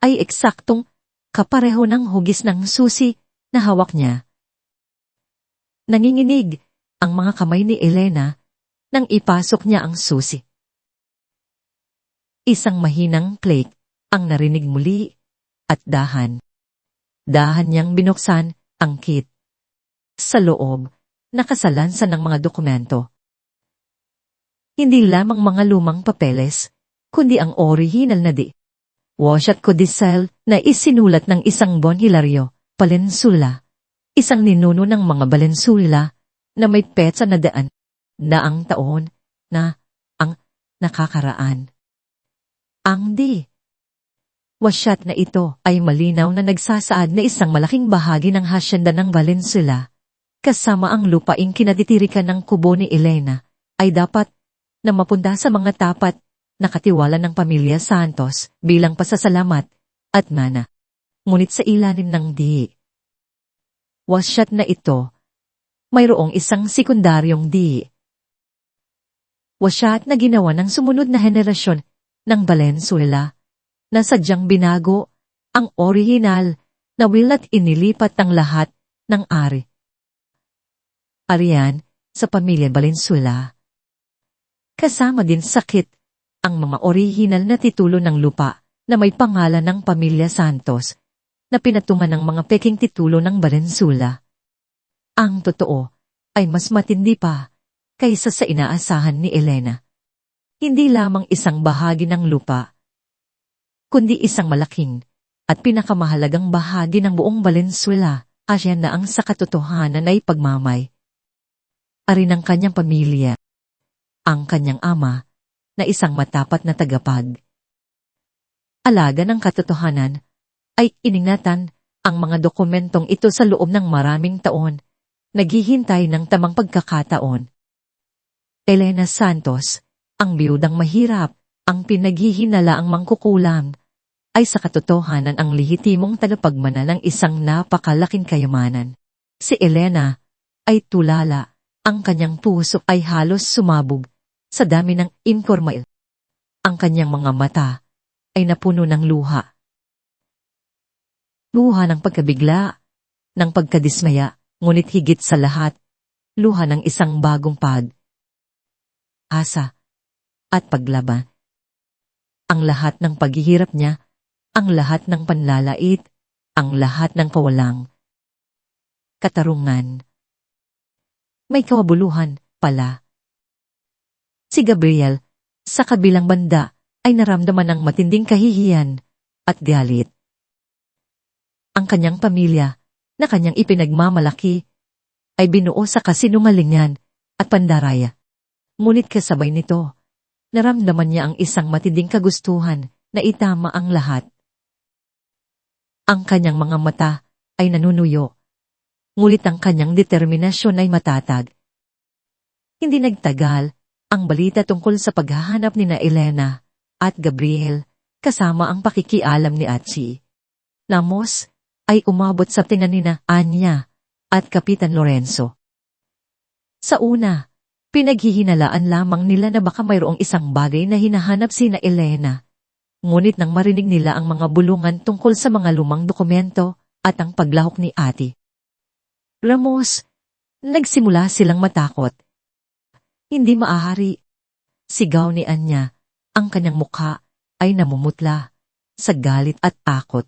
ay eksaktong kapareho ng hugis ng susi na hawak niya. Nanginginig ang mga kamay ni Elena nang ipasok niya ang susi. Isang mahinang click ang narinig muli at dahan niyang binuksan ang kit. Sa loob, nakasalansan ng mga dokumento. Hindi lamang mga lumang papeles, kundi ang orihinal na washat codicil na isinulat ng isang Don Hilario Valenzuela, isang ninuno ng mga Valenzuela na may petsa na daang taon na ang nakakaraan. Ang wasyat na ito ay malinaw na nagsasaad na isang malaking bahagi ng hasyenda ng Valenzuela, kasama ang lupaing kinatitirikan ng kubo ni Elena, ay dapat na mapunta sa mga tapat na katiwala ng pamilya Santos bilang pasasalamat at mana. Ngunit sa ilalim ng wasyat na ito, mayroong isang sekundaryong wasyat na ginawa ng sumunod na henerasyon ng Valenzuela na sadyang binago ang orihinal na will at inilipat ng lahat ng arian sa pamilya Valenzuela. Kasama din sakit ang mga orihinal na titulo ng lupa na may pangalan ng pamilya Santos na pinatungan ng mga peking titulo ng Valenzuela. Ang totoo ay mas matindi pa kaysa sa inaasahan ni Elena. Hindi lamang isang bahagi ng lupa, kundi isang malaking at pinakamahalagang bahagi ng buong Valenzuela, asya na ang sa katotohanan ay pagmamay. Ari ng kanyang pamilya, ang kanyang ama, na isang matapat na tagapag. Alaga ng katotohanan, ay iningatan ang mga dokumentong ito sa loob ng maraming taon, naghihintay ng tamang pagkakataon. Elena Santos, ang biyudang mahirap, ang pinaghihinalaang mangkukulam, ay sa katotohanan ang lehitimong tagapagmana ng isang napakalaking kayamanan. Si Elena ay tulala, ang kanyang puso ay halos sumabog sa dami ng informal. Ang kanyang mga mata ay napuno ng luha. Luha ng pagkabigla, ng pagkadismaya, ngunit higit sa lahat, luha ng isang bagong asa at paglaban. Ang lahat ng paghihirap niya, ang lahat ng panlalait, ang lahat ng kawalang katarungan. May kawabuluhan pala. Si Gabriel, sa kabilang banda, ay naramdaman ng matinding kahihiyan at galit. Ang kanyang pamilya, na kanyang ipinagmamalaki, ay binuo sa kasinungalingan at pandaraya. Ngunit kasabay nito, naramdaman niya ang isang matinding kagustuhan na itama ang lahat. Ang kanyang mga mata ay nanunuyo, ngunit ang kanyang determinasyon ay matatag. Hindi nagtagal ang balita tungkol sa paghahanap ni na Elena at Gabriel kasama ang pakikialam ni Atsi. Lamos ay umabot sa tinga ni na Anya at Kapitan Lorenzo. Sa una, pinaghihinalaan lamang nila na baka mayroong isang bagay na hinahanap si na Elena. Ngunit nang marinig nila ang mga bulungan tungkol sa mga lumang dokumento at ang paglahok ni Ate Ramos, nagsimula silang matakot. Hindi maaari. Sigaw ni Anya, ang kanyang mukha ay namumutla sa galit at takot.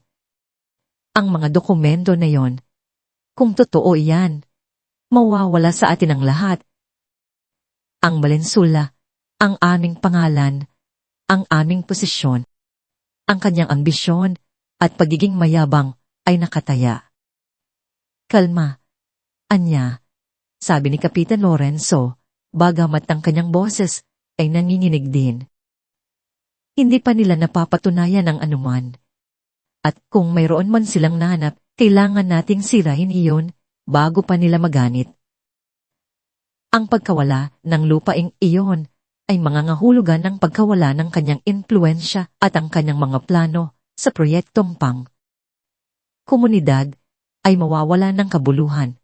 Ang mga dokumento na yon, kung totoo iyan, mawawala sa atin ang lahat. Ang Valenzuela, ang aming pangalan, ang aming posisyon, ang kanyang ambisyon at pagiging mayabang ay nakataya. Kalma, Anya, sabi ni Kapitan Lorenzo, bagamat ang kanyang boses ay nanginginig din. Hindi pa nila napapatunayan ang anuman. At kung mayroon man silang nahanap, kailangan nating sirahin iyon bago pa nila maganit. Ang pagkawala ng lupaing iyon ay mangangahulugan ng pagkawala ng kanyang impluensya at ang kanyang mga plano sa proyektong pang komunidad ay mawawala ng kabuluhan.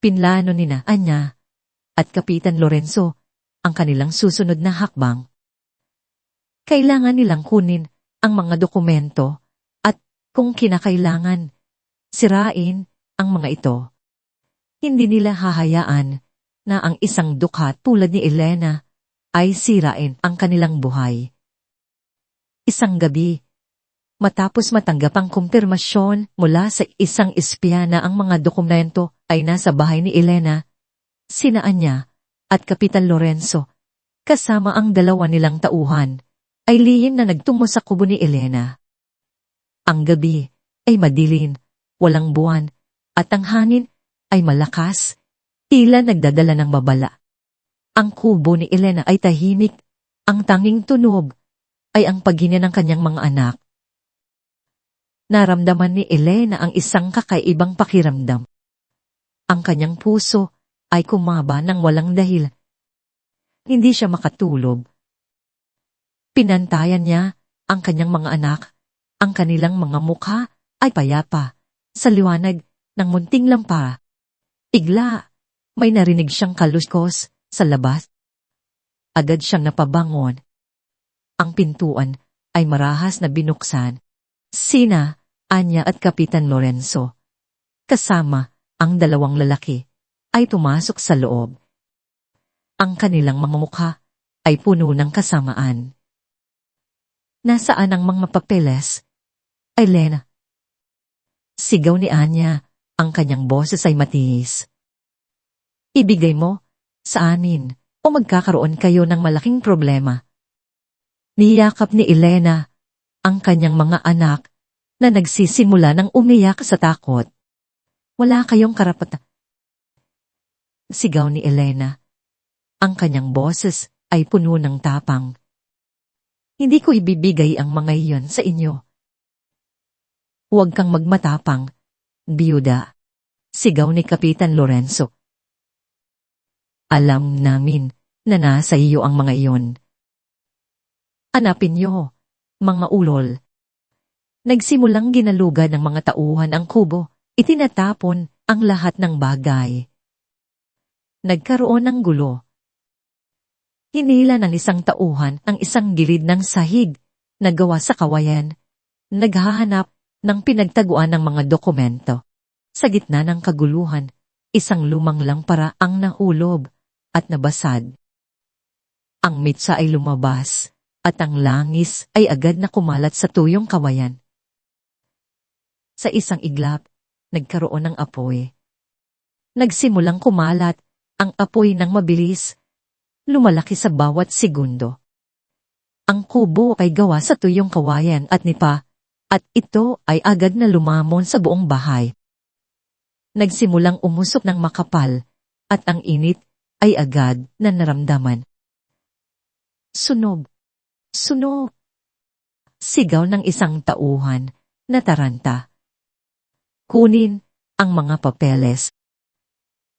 Pinlano ni na Anya at Kapitan Lorenzo ang kanilang susunod na hakbang. Kailangan nilang kunin ang mga dokumento at kung kinakailangan, sirain ang mga ito. Hindi nila hahayaan na ang isang dukha tulad ni Elena ay sirain ang kanilang buhay. Isang gabi, matapos matanggap ang kumpirmasyon mula sa isang espiya na ang mga dokumento ay nasa bahay ni Elena, sina Anya at Kapitan Lorenzo, kasama ang dalawa nilang tauhan, ay lihim na nagtungo sa kubo ni Elena. Ang gabi ay madilim, walang buwan, at ang hangin ay malakas, tila nagdadala ng babala. Ang kubo ni Elena ay tahimik, ang tanging tunog ay ang paghinga ng kanyang mga anak. Naramdaman ni Elena ang isang kakaibang pakiramdam. Ang kanyang puso ay kumaba ng walang dahil. Hindi siya makatulog. Pinantayan niya ang kanyang mga anak, ang kanilang mga mukha ay payapa, sa liwanag ng munting lampa. Igla, may narinig siyang kaluskos sa labas. Agad siyang napabangon. Ang pintuan ay marahas na binuksan. Sina Anya at Kapitan Lorenzo, kasama ang dalawang lalaki, ay tumasok sa loob. Ang kanilang mga mukha ay puno ng kasamaan. Nasaan ang mga papeles? Elena. Sigaw ni Anya, ang kanyang boses ay matiis. Ibigay mo sa amin o magkakaroon kayo ng malaking problema. Niyakap ni Elena ang kanyang mga anak na nagsisimula ng umiyak sa takot. Wala kayong karapatan. Sigaw ni Elena. Ang kanyang boses ay puno ng tapang. Hindi ko ibibigay ang mga iyon sa inyo. Huwag kang magmatapang, biyuda. Sigaw ni Kapitan Lorenzo. Alam namin na nasa iyo ang mga iyon. Hanapin niyo, mga ulol. Nagsimulang ginalugan ng mga tauhan ang kubo, itinatapon ang lahat ng bagay. Nagkaroon ng gulo. Hinila ng isang tauhan ang isang gilid ng sahig na gawa sa kawayan, naghahanap ng pinagtaguan ng mga dokumento. Sa gitna ng kaguluhan, isang lumang lampara ang nahulob at nabasag. Ang mitsa ay lumabas at ang langis ay agad na kumalat sa tuyong kawayan. Sa isang iglap, nagkaroon ng apoy. Nagsimulang kumalat ang apoy ng mabilis, lumalaki sa bawat segundo. Ang kubo ay gawa sa tuyong kawayan at nipa, at ito ay agad na lumamon sa buong bahay. Nagsimulang umusok ng makapal, at ang init ay agad na naramdaman. Sunog! Sunog! Sigaw ng isang tauhan na taranta. Kunin ang mga papeles.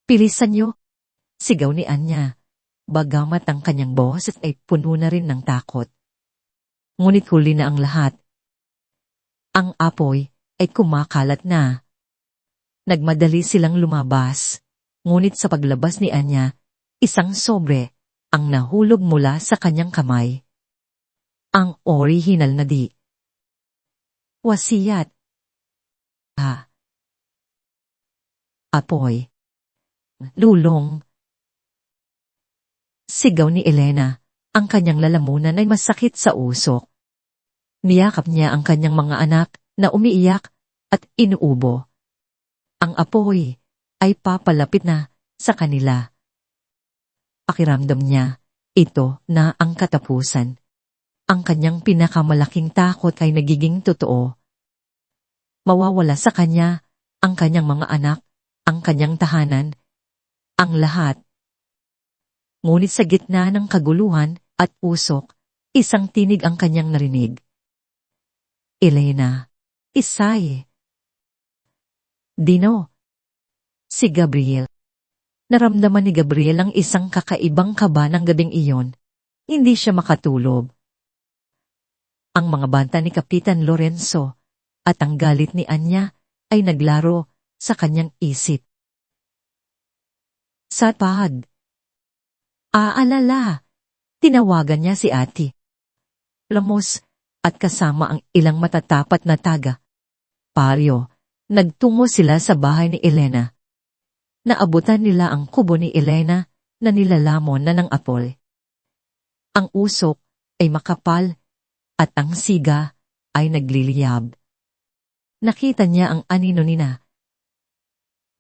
Pilisan niyo! Sigaw ni Anya, bagamat ang kanyang boses ay puno na rin ng takot. Ngunit huli na ang lahat. Ang apoy ay kumakalat na. Nagmadali silang lumabas, ngunit sa paglabas ni Anya, isang sobre ang nahulog mula sa kanyang kamay. Ang orihinal na di. Wasiyat. Apoy. Lulong. Sigaw ni Elena, ang kanyang lalamunan ay masakit sa usok. Niyakap niya ang kanyang mga anak na umiiyak at inuubo. Ang apoy ay papalapit na sa kanila. Pakiramdam niya, ito na ang katapusan. Ang kanyang pinakamalaking takot ay nagiging totoo. Mawawala sa kanya ang kanyang mga anak, ang kanyang tahanan, ang lahat. Ngunit sa gitna ng kaguluhan at usok, isang tinig ang kanyang narinig. Elena, Isay. Dino. Si Gabriel. Naramdaman ni Gabriel ang isang kakaibang kaba ng gabing iyon. Hindi siya makatulog. Ang mga banta ni Kapitan Lorenzo at ang galit ni Anya ay naglaro sa kanyang isip. Sa pahad. Aalala, tinawagan niya si Ate Lamos at kasama ang ilang matatapat na taga. Paryo, nagtungo sila sa bahay ni Elena. Naabutan nila ang kubo ni Elena na nilalamon na ng apoy. Ang usok ay makapal at ang siga ay nagliliyab. Nakita niya ang anino nina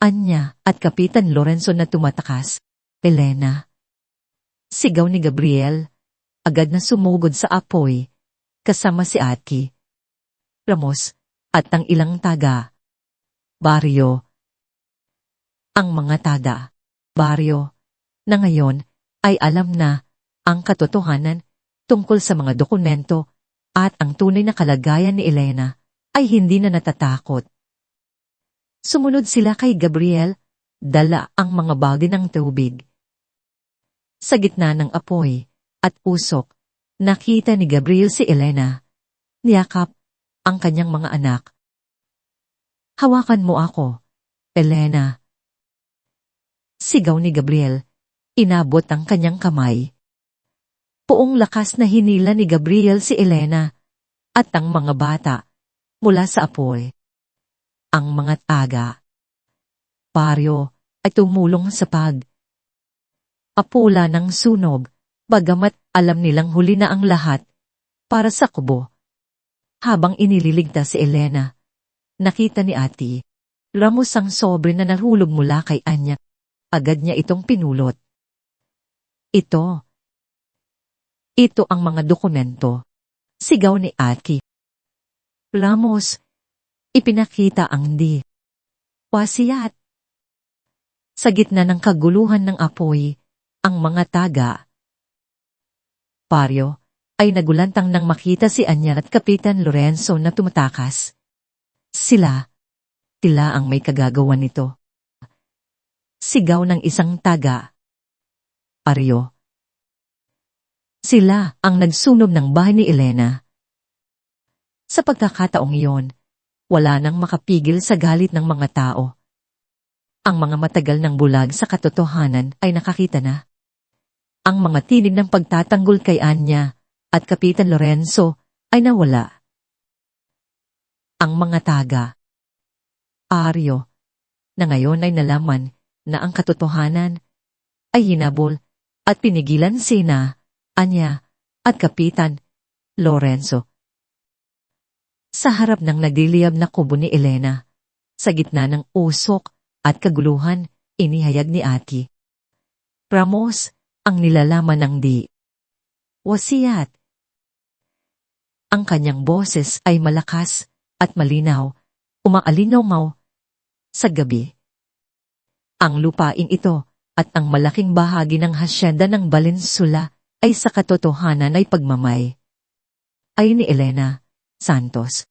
Anya at Kapitan Lorenzo na tumatakas. Elena. Sigaw ni Gabriel, agad na sumugod sa apoy, kasama si Ati Ramos at ang ilang taga. Baryo. Ang mga taga, baryo, na ngayon ay alam na ang katotohanan tungkol sa mga dokumento at ang tunay na kalagayan ni Elena ay hindi na natatakot. Sumunod sila kay Gabriel, dala ang mga bagay ng tubig. Sa gitna ng apoy at usok, nakita ni Gabriel si Elena. Niyakap ang kanyang mga anak. Hawakan mo ako, Elena. Sigaw ni Gabriel, inabot ang kanyang kamay. Buong lakas na hinila ni Gabriel si Elena at ang mga bata mula sa apoy. Ang mga taga. Paryo ay tumulong sa apula ng sunog, bagamat alam nilang huli na ang lahat para sa kubo. Habang inililigtas si Elena, nakita ni Ati Ramos ang sobre na nahulog mula kay Anya. Agad niya itong pinulot. Ito. Ito ang mga dokumento. Sigaw ni Aki. Ramos, ipinakita ang di. Wasiyat. Sa gitna ng kaguluhan ng apoy, ang mga taga. Paryo ay nagulantang nang makita si Anya at Kapitan Lorenzo na tumatakas. Sila ang may kagagawan nito. Sigaw ng isang taga. Paryo. Sila ang nagsunog ng bahay ni Elena. Sa pagkakataong iyon, wala nang makapigil sa galit ng mga tao. Ang mga matagal ng bulag sa katotohanan ay nakakita na. Ang mga tinig ng pagtatanggol kay Anya at Kapitan Lorenzo ay nawala. Ang mga taga. Aryo, na ngayon ay nalaman na ang katotohanan ay hinabol at pinigilan sina Anya at Kapitan Lorenzo. Sa harap ng nagliliyab na kubo ni Elena, sa gitna ng usok at kaguluhan, inihayag ni Aki. Ramos, ang nilalaman ng di. Wasiyat. Ang kanyang boses ay malakas at malinaw, umaalinaw sa gabi. Ang lupain ito at ang malaking bahagi ng hasyenda ng Valenzuela ay sa katotohanan ay pagmamay. Ay ni Elena Santos.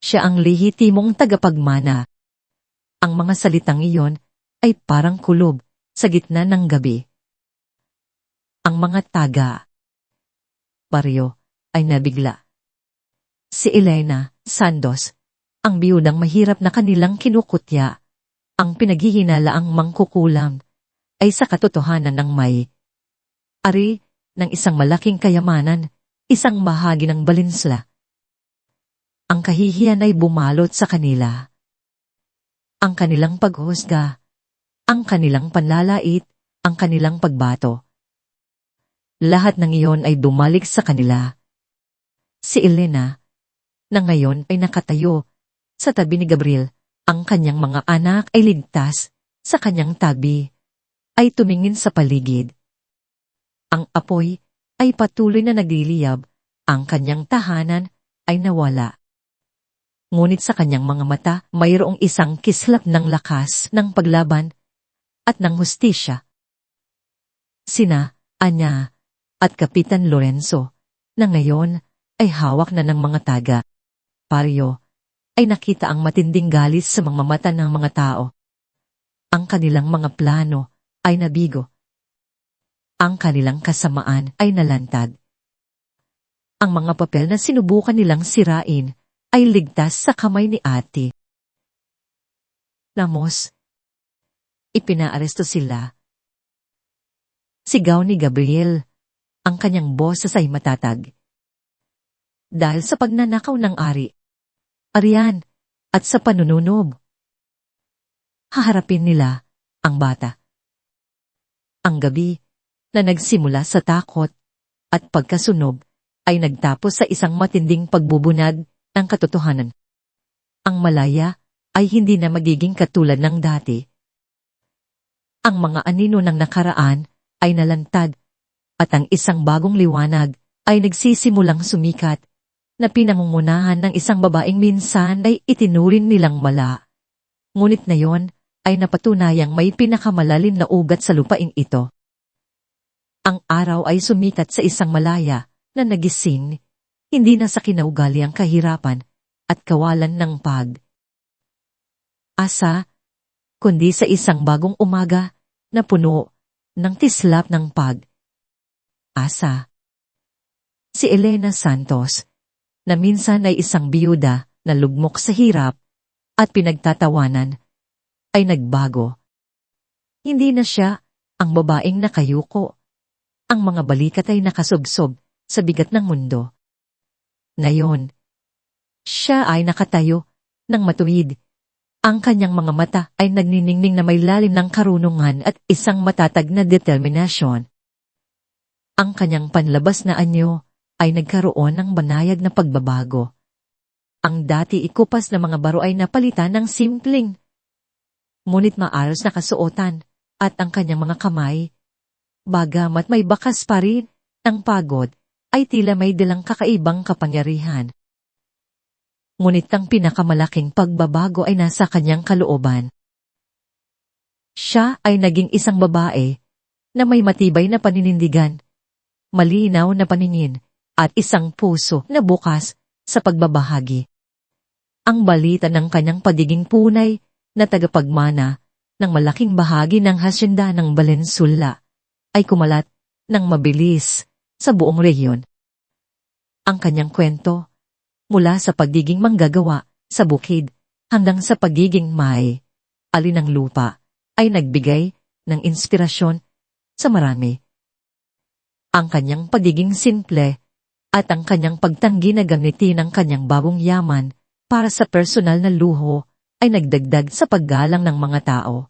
Siya ang lehitimong tagapagmana. Ang mga salitang iyon ay parang kulob sa gitna ng gabi. Ang mga taga. Paryo ay nabigla. Si Elena Santos, ang biyudang mahirap na kanilang kinukutya, ang pinaghihinalaang mangkukulam, ay sa katotohanan ng may ari ng isang malaking kayamanan, isang bahagi ng Valenzuela. Ang kahihiyan ay bumalot sa kanila. Ang kanilang paghusga, ang kanilang panlalait, ang kanilang pagbato. Lahat ng iyon ay dumalik sa kanila. Si Elena, na ngayon ay nakatayo sa tabi ni Gabriel, ang kanyang mga anak ay ligtas sa kanyang tabi, ay tumingin sa paligid. Ang apoy ay patuloy na nagliliyab, ang kanyang tahanan ay nawala. Ngunit sa kanyang mga mata, mayroong isang kislap ng lakas ng paglaban at ng hustisya. Sina Anya at Kapitan Lorenzo, na ngayon ay hawak na ng mga taga. Paryo ay nakita ang matinding galis sa mga mata ng mga tao. Ang kanilang mga plano ay nabigo. Ang kanilang kasamaan ay nalantad. Ang mga papel na sinubukan nilang sirain ay ligtas sa kamay ni Ate. Ramos, ipinaaresto sila. Sigaw ni Gabriel, ang kanyang boses ay matatag. Dahil sa pagnanakaw ng ari, arian, at sa panununob. Haharapin nila ang bata. Ang gabi na nagsimula sa takot at pagkasunog ay nagtapos sa isang matinding pagbubunad ng katotohanan. Ang malaya ay hindi na magiging katulad ng dati. Ang mga anino ng nakaraan ay nalantad at ang isang bagong liwanag ay nagsisimulang sumikat na pinangungunahan ng isang babaeng minsan ay itinuring nilang mala. Ngunit ngayon ay napatunayang may pinakamalalim na ugat sa lupain ito. Ang araw ay sumikat sa isang malaya na nagising, hindi na sa kinaugaliang kahirapan at kawalan ng asa, kundi sa isang bagong umaga na puno ng tislap ng asa. Si Elena Santos, na minsan ay isang biyuda na lugmok sa hirap at pinagtatawanan, ay nagbago. Hindi na siya ang babaeng nakayuko. Ang mga balikat ay nakasubsob sa bigat ng mundo. Ngayon, siya ay nakatayo ng matuwid. Ang kanyang mga mata ay nagniningning na may lalim ng karunungan at isang matatag na determinasyon. Ang kanyang panlabas na anyo ay nagkaroon ng banayad na pagbabago. Ang dati ikupas na mga baro ay napalitan ng simpleng, ngunit maaros na kasuotan, at ang kanyang mga kamay Bagamat may bakas pa rin ng pagod, ay tila may dalang kakaibang kapangyarihan. Ngunit ang pinakamalaking pagbabago ay nasa kanyang kalooban. Siya ay naging isang babae na may matibay na paninindigan, malinaw na paningin, at isang puso na bukas sa pagbabahagi. Ang balita ng kanyang pagiging punay na tagapagmana ng malaking bahagi ng hasyenda ng Valenzuela ay kumalat ng mabilis sa buong rehiyon. Ang kanyang kwento, mula sa pagiging manggagawa sa bukid hanggang sa pagiging may-ari ng lupa, ay nagbigay ng inspirasyon sa marami. Ang kanyang pagiging simple at ang kanyang pagtanggi na gamitin ang kanyang bagong yaman para sa personal na luho ay nagdagdag sa paggalang ng mga tao.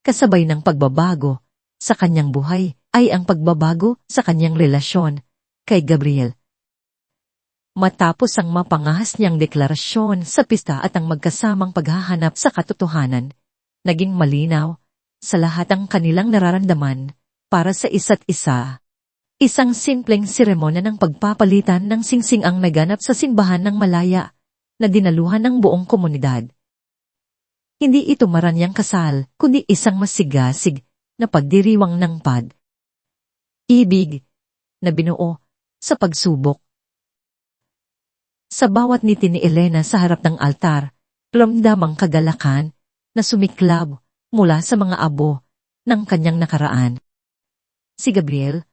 Kasabay ng pagbabago sa kanyang buhay ay ang pagbabago sa kanyang relasyon kay Gabriel. Matapos ang mapangahas niyang deklarasyon sa pista at ang magkasamang paghahanap sa katotohanan, naging malinaw sa lahat ang kanilang nararamdaman para sa isa't isa. Isang simpleng seremonya ng pagpapalitan ng singsing ang naganap sa simbahan ng Malaya na dinaluhan ng buong komunidad. Hindi ito maranyang kasal, kundi isang masigasig na pagdiriwang ng pag-ibig na binuo sa pagsubok. Sa bawat ngiti ni Elena sa harap ng altar, ramdam ang kagalakan na sumiklab mula sa mga abo ng kanyang nakaraan. Si Gabriel,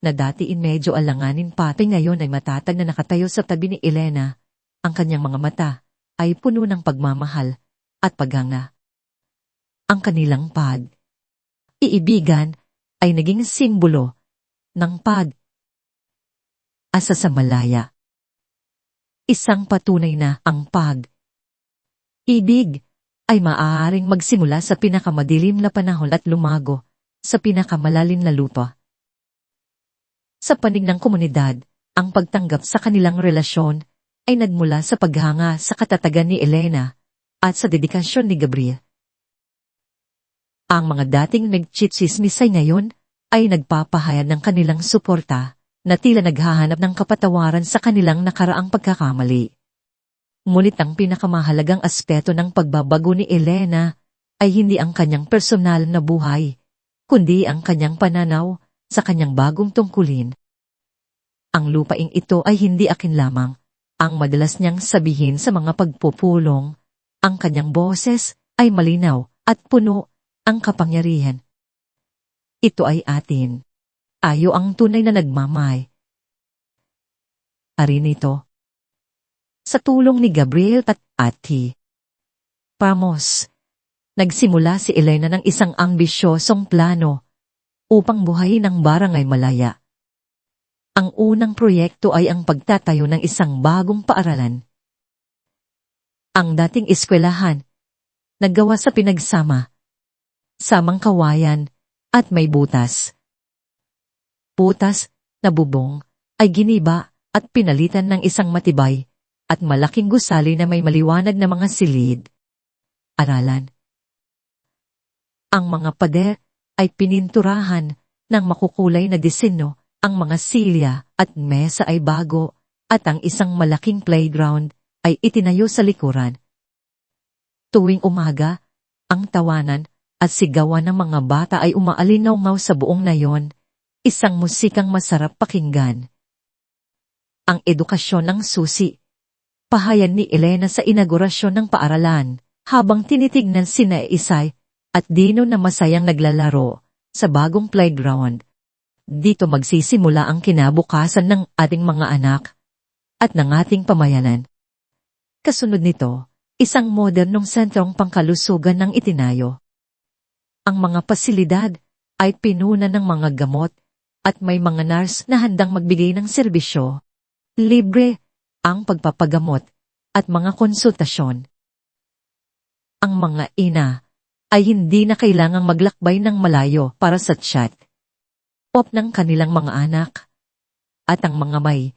na dati medyo alanganin pati ngayon ay matatag na nakatayo sa tabi ni Elena, ang kanyang mga mata ay puno ng pagmamahal at paghanga. Ang kanilang pag-iibigan ay naging simbolo ng pag-asa sa Malaya. Isang patunay na ang pag-ibig ay maaaring magsimula sa pinakamadilim na panahon at lumago sa pinakamalalim na lupa. Sa panig ng komunidad, ang pagtanggap sa kanilang relasyon ay nagmula sa paghanga sa katatagan ni Elena at sa dedikasyon ni Gabriel. Ang mga dating nagchitsismis ay ngayon ay nagpapahayag ng kanilang suporta na tila naghahanap ng kapatawaran sa kanilang nakaraang pagkakamali. Ngunit ang pinakamahalagang aspeto ng pagbabago ni Elena ay hindi ang kanyang personal na buhay, kundi ang kanyang pananaw sa kanyang bagong tungkulin. Ang lupaing ito ay hindi akin lamang. Ang madalas niyang sabihin sa mga pagpupulong, ang kanyang boses ay malinaw at puno ang kapangyarihan. Ito ay atin. Tayo ang tunay na nagmamay. Ari nito. Sa tulong ni Gabriel at Ati Ramos, nagsimula si Elena ng isang ambisyosong plano upang buhayin ang Barangay Malaya. Ang unang proyekto ay ang pagtatayo ng isang bagong paaralan. Ang dating eskwelahan, naggawa sa pinagsama, samang kawayan at may butas. Butas na bubong ay giniba at pinalitan ng isang matibay at malaking gusali na may maliwanag na mga silid. Aralan. Ang mga pader ay pininturahan ng makukulay na disenyo, ang mga silya at mesa ay bago at ang isang malaking playground ay itinayo sa likuran. Tuwing umaga, ang tawanan at sigawan ng mga bata ay umaalinaw sa buong nayon. Isang musikang masarap pakinggan. Ang edukasyon ng susi. Pahayan ni Elena sa inaugurasyon ng paaralan, habang tinitignan sina Isay at Dino na masayang naglalaro sa bagong playground. Dito magsisimula ang kinabukasan ng ating mga anak at ng ating pamayanan. Kasunod nito, isang modernong sentrong pangkalusugan ng itinayo. Ang mga pasilidad ay pinuna ng mga gamot at may mga nurse na handang magbigay ng serbisyo. Libre ang pagpapagamot at mga konsultasyon. Ang mga ina ay hindi na kailangang maglakbay ng malayo para sa check-up ng kanilang mga anak. At ang mga may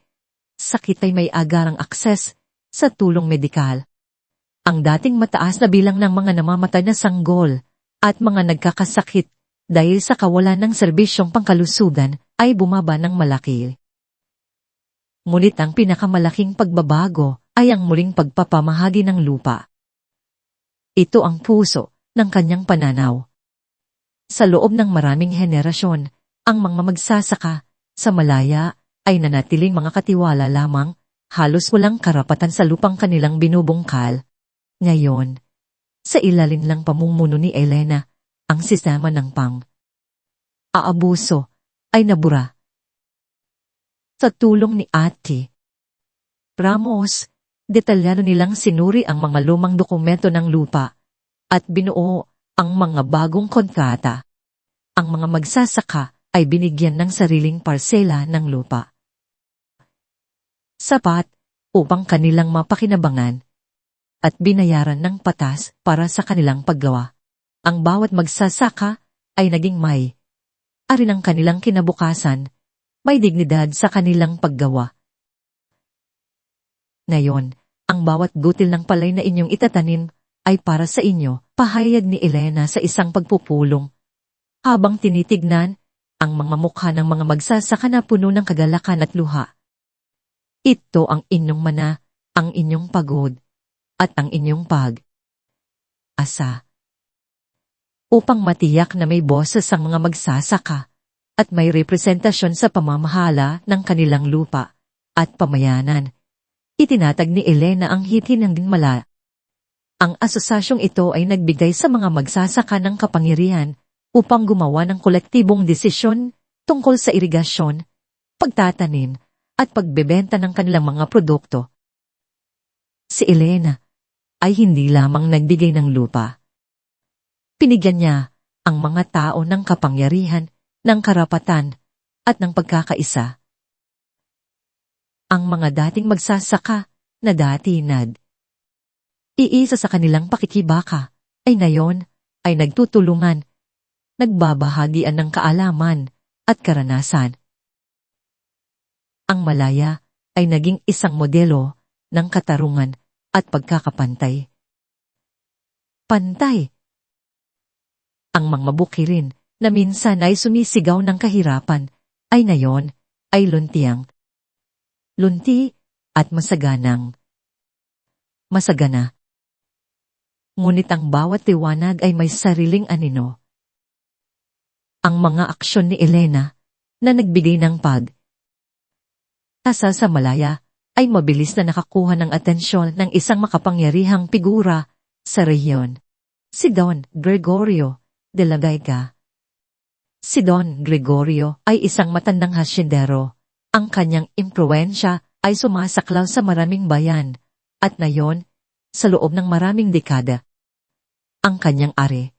sakit ay may agarang akses sa tulong medikal. Ang dating mataas na bilang ng mga namamatay na sanggol at mga nagkakasakit dahil sa kawalan ng serbisyong pangkalusugan ay bumaba ng malaki. Ngunit ang pinakamalaking pagbabago ay ang muling pagpapamahagi ng lupa. Ito ang puso ng kanyang pananaw. Sa loob ng maraming henerasyon, ang mga magsasaka sa Malaya ay nanatiling mga katiwala lamang, halos walang karapatan sa lupang kanilang binubungkal. Ngayon, sa ilalim ng pamumuno ni Elena, ang sistema ng pang-aabuso ay nabura. Sa tulong ni Ate Ramos, detalyado nilang sinuri ang mga lumang dokumento ng lupa at binuo ang mga bagong kontrata. Ang mga magsasaka ay binigyan ng sariling parsela ng lupa. Sapat upang kanilang mapakinabangan at binayaran ng patas para sa kanilang paggawa. Ang bawat magsasaka ay naging ari ng kanilang kinabukasan, may dignidad sa kanilang paggawa. Ngayon, ang bawat gutil ng palay na inyong itatanim ay para sa inyo, pahayag ni Elena sa isang pagpupulong. Habang tinitignan ang mga mukha ng mga magsasaka na puno ng kagalakan at luha. Ito ang inyong mana, ang inyong pagod, at ang inyong pag-asa. Upang matiyak na may boses ang mga magsasaka at may representasyon sa pamamahala ng kanilang lupa at pamayanan, itinatag ni Elena ang Hitinangginmala. Ang asosasyong ito ay nagbigay sa mga magsasaka ng kapangyarihan upang gumawa ng kolektibong desisyon tungkol sa irigasyon, pagtatanim, at pagbebenta ng kanilang mga produkto. Si Elena ay hindi lamang nagbigay ng lupa. Pinigyan niya ang mga tao ng kapangyarihan, ng karapatan, at ng pagkakaisa. Ang mga dating magsasaka na dati iisa sa kanilang pakikibaka ay ngayon ay nagtutulungan, nagbabahagian ng kaalaman at karanasan. Ang Malaya ay naging isang modelo ng katarungan at pagkakapantay. Pantay. Ang mga mabukirin na minsan ay sumisigaw ng kahirapan ay ngayon ay lunti at masagana. Ngunit ang bawat liwanag ay may sariling anino. Ang mga aksyon ni Elena na nagbigay ng pag-asa sa Malaya ay mabilis na nakakuha ng atensyon ng isang makapangyarihang figura sa rehiyon. Si Don Gregorio de la Vega. Si Don Gregorio ay isang matandang hasyendero. Ang kanyang impluwensya ay sumasaklaw sa maraming bayan at ngayon, sa loob ng maraming dekada, ang kanyang arian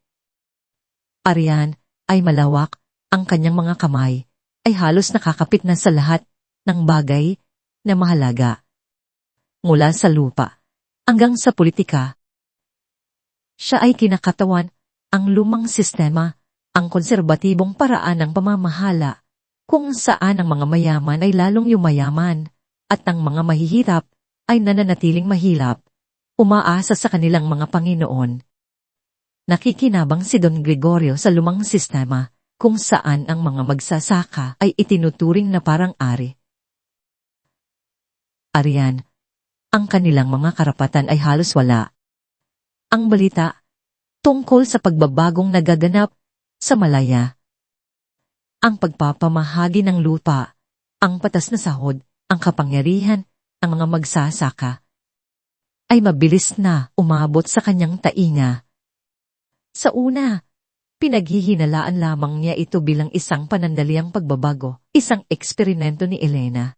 ay malawak, ang kanyang mga kamay ay halos nakakapit na sa lahat ng bagay na mahalaga. Mula sa lupa hanggang sa politika. Siya ay kinakatawan ang lumang sistema, ang konserbatibong paraan ng pamamahala, kung saan ang mga mayaman ay lalong yumayaman at ang mga mahihirap ay nananatiling mahirap, umaasa sa kanilang mga Panginoon. Nakikinabang si Don Gregorio sa lumang sistema kung saan ang mga magsasaka ay itinuturing na parang arian. Ang kanilang mga karapatan ay halos wala. Ang balita tungkol sa pagbabagong nagaganap sa Malaya. Ang pagpapamahagi ng lupa, ang patas na sahod, ang kapangyarihan, ang mga magsasaka, ay mabilis na umabot sa kanyang tainga. Sa una, pinaghihinalaan lamang niya ito bilang isang panandaliang pagbabago, isang eksperimento ni Elena.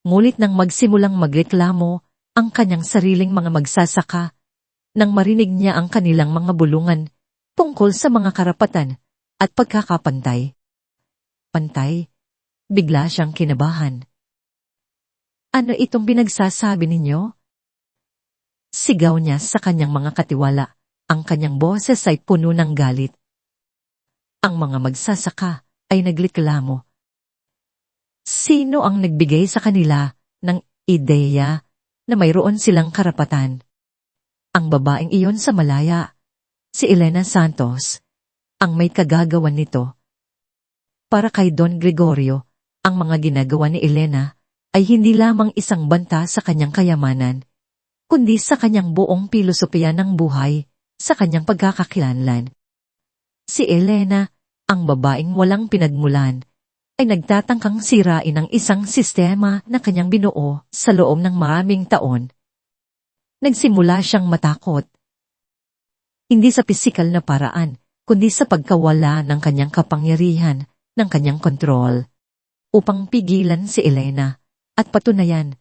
Ngunit nang magsimulang magreklamo ang kanyang sariling mga magsasaka, nang marinig niya ang kanilang mga bulungan tungkol sa mga karapatan at pagkakapantay. Bigla siyang kinabahan. Ano itong pinagsasabi ninyo? Sigaw niya sa kanyang mga katiwala. Ang kanyang boses ay puno ng galit. Ang mga magsasaka ay nagreklamo. Sino ang nagbigay sa kanila ng ideya na mayroon silang karapatan? Ang babaeng iyon sa Malaya, si Elena Santos, ang may kagagawan nito. Para kay Don Gregorio, ang mga ginagawa ni Elena ay hindi lamang isang banta sa kanyang kayamanan, kundi sa kanyang buong pilosopiya ng buhay, sa kanyang pagkakakilanlan. Si Elena, ang babaeng walang pinagmulan, ay nagtatangkang sirain ang isang sistema na kanyang binuo sa loob ng maraming taon. Nagsimula siyang matakot. Hindi sa pisikal na paraan, kundi sa pagkawala ng kanyang kapangyarihan, ng kanyang kontrol, upang pigilan si Elena at patunayan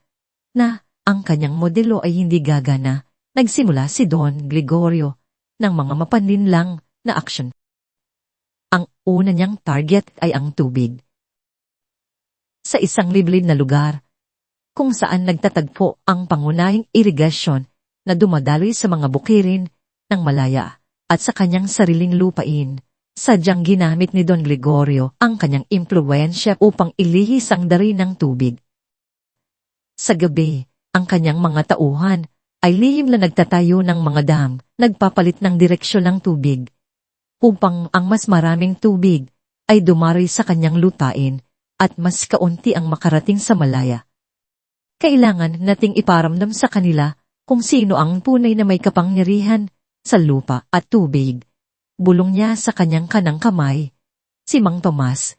na ang kanyang modelo ay hindi gagana. Nagsimula si Don Gregorio ng mga mapanlinlang na aksyon. Ang una niyang target ay ang tubig. Sa isang liblib na lugar, kung saan nagtatagpo ang pangunahing irigasyon na dumadaloy sa mga bukirin ng Malaya at sa kanyang sariling lupain, sadyang ginamit ni Don Gregorio ang kanyang impluwensya upang ilihis ang dari ng tubig. Sa gabi, ang kanyang mga tauhan ay lihim na nagtatayo ng mga dam, nagpapalit ng direksyon ng tubig, upang ang mas maraming tubig ay dumari sa kanyang lupain at mas kaunti ang makarating sa Malaya. Kailangan nating iparamdam sa kanila kung sino ang tunay na may kapangyarihan sa lupa at tubig. Bulong niya sa kanyang kanang kamay, si Mang Tomas,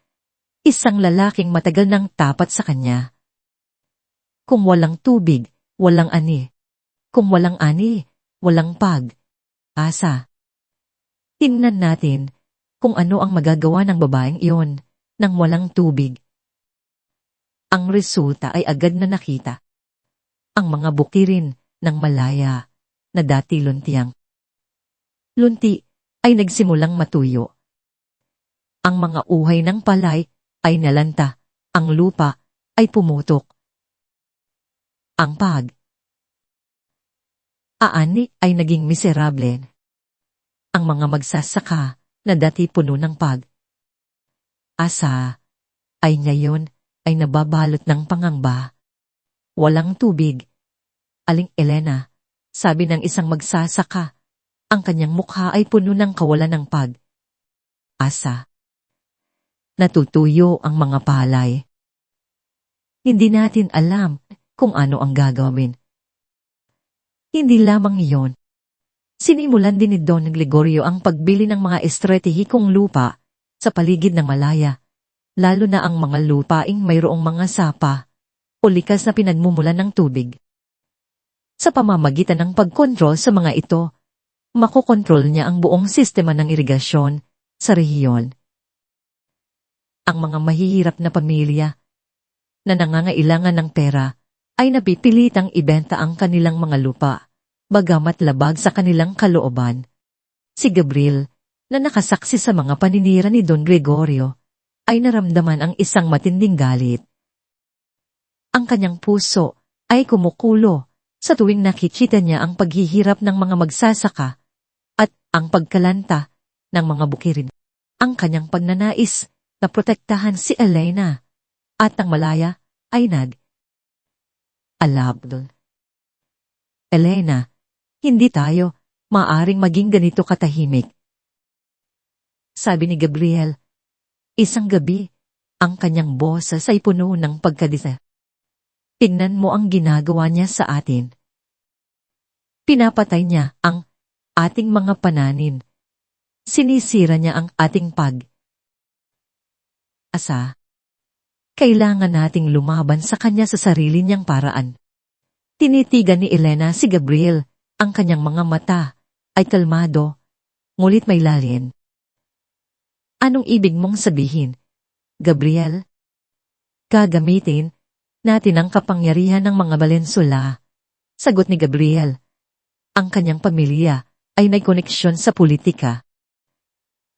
isang lalaking matagal nang tapat sa kanya. Kung walang tubig, walang ani. Kung walang ani, walang pag-asa. Tingnan natin kung ano ang magagawa ng babaeng iyon nang walang tubig. Ang resulta ay agad na nakita. Ang mga bukirin ng Malaya na dati luntiang lunti ay nagsimulang matuyo. Ang mga uhay ng palay ay nalanta, ang lupa ay pumutok. Ang pag-aani ay naging miserable. Ang mga magsasaka na dati puno ng pag-asa ay ngayon ay nababalot ng pangamba. Walang tubig. Aling Elena, sabi ng isang magsasaka, ang kanyang mukha ay puno ng kawalan ng pag-asa. Natutuyo ang mga palay. Hindi natin alam kung ano ang gagawin. Hindi lamang iyon. Sinimulan din ni Don Gregorio ang pagbili ng mga estratehikong lupa sa paligid ng Malaya, lalo na ang mga lupaing mayroong mga sapa o likas na pinagmumulan ng tubig. Sa pamamagitan ng pagkontrol sa mga ito, makokontrol niya ang buong sistema ng irigasyon sa rehiyon. Ang mga mahihirap na pamilya na nangangailangan ng pera ay napipilitang ibenta ang kanilang mga lupa, bagamat labag sa kanilang kalooban. Si Gabriel, na nakasaksi sa mga paninira ni Don Gregorio, ay naramdaman ang isang matinding galit. Ang kanyang puso ay kumukulo sa tuwing nakikita niya ang paghihirap ng mga magsasaka at ang pagkalanta ng mga bukirin. Ang kanyang pagnanais na protektahan si Elena at ang Malaya ay nag-alabdol. Elena, hindi tayo maaring maging ganito katahimik. Sabi ni Gabriel, isang gabi, ang kanyang boses ay puno ng pagkadisa. Tingnan mo ang ginagawa niya sa atin. Pinapatay niya ang ating mga pananin. Sinisira niya ang ating pag-asa. Kailangan nating lumaban sa kanya sa sarili niyang paraan. Tinitigan ni Elena si Gabriel, ang kanyang mga mata ay kalmado, ngulit may lalim. Anong ibig mong sabihin, Gabriel? Gagamitin natin ang kapangyarihan ng mga Valenzuela. Sagot ni Gabriel. Ang kanyang pamilya ay may koneksyon sa politika.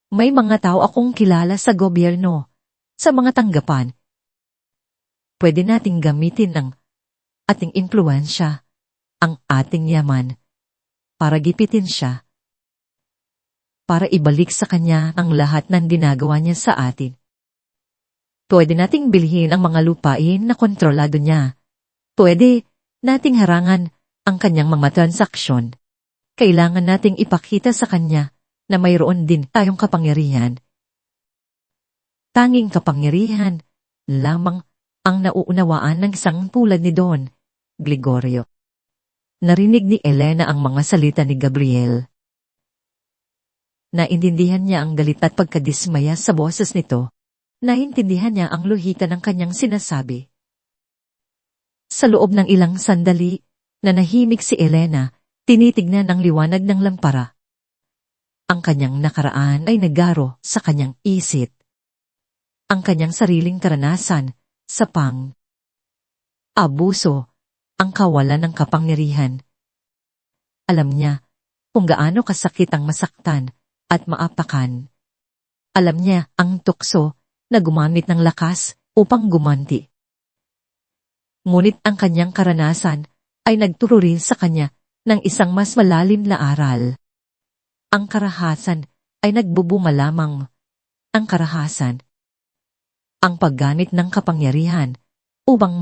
May mga tao akong kilala sa gobyerno, sa mga tanggapan. Pwede nating gamitin ang ating impluwensya, ang ating yaman, para gipitin siya. Para ibalik sa kanya ang lahat ng ginagawa niya sa atin. Pwede nating bilhin ang mga lupain na kontrolado niya. Pwede nating harangan ang kanyang mga transaksyon. Kailangan nating ipakita sa kanya na mayroon din tayong kapangyarihan. Tanging kapangyarihan lamang ang nauunawaan ng isang tulad ni Don Gregorio. Narinig ni Elena ang mga salita ni Gabriel. Naintindihan niya ang galit at pagkadismaya sa boses nito. Naintindihan niya ang lohika ng kanyang sinasabi. Sa loob ng ilang sandali, nanahimik si Elena, tinitignan ang liwanag ng lampara. Ang kanyang nakaraan ay nagaro sa kanyang isip. Ang kanyang sariling karanasan sa abuso, ang kawalan ng kapangyarihan. Alam niya kung gaano kasakit ang masaktan at maapakan. Alam niya ang tukso na gumamit ng lakas upang gumanti. Ngunit ang kanyang karanasan ay nagturo rin sa kanya ng isang mas malalim na aral. Ang karahasan ay nagbubunga lamang. Ang karahasan, ang paggamit ng kapangyarihan upang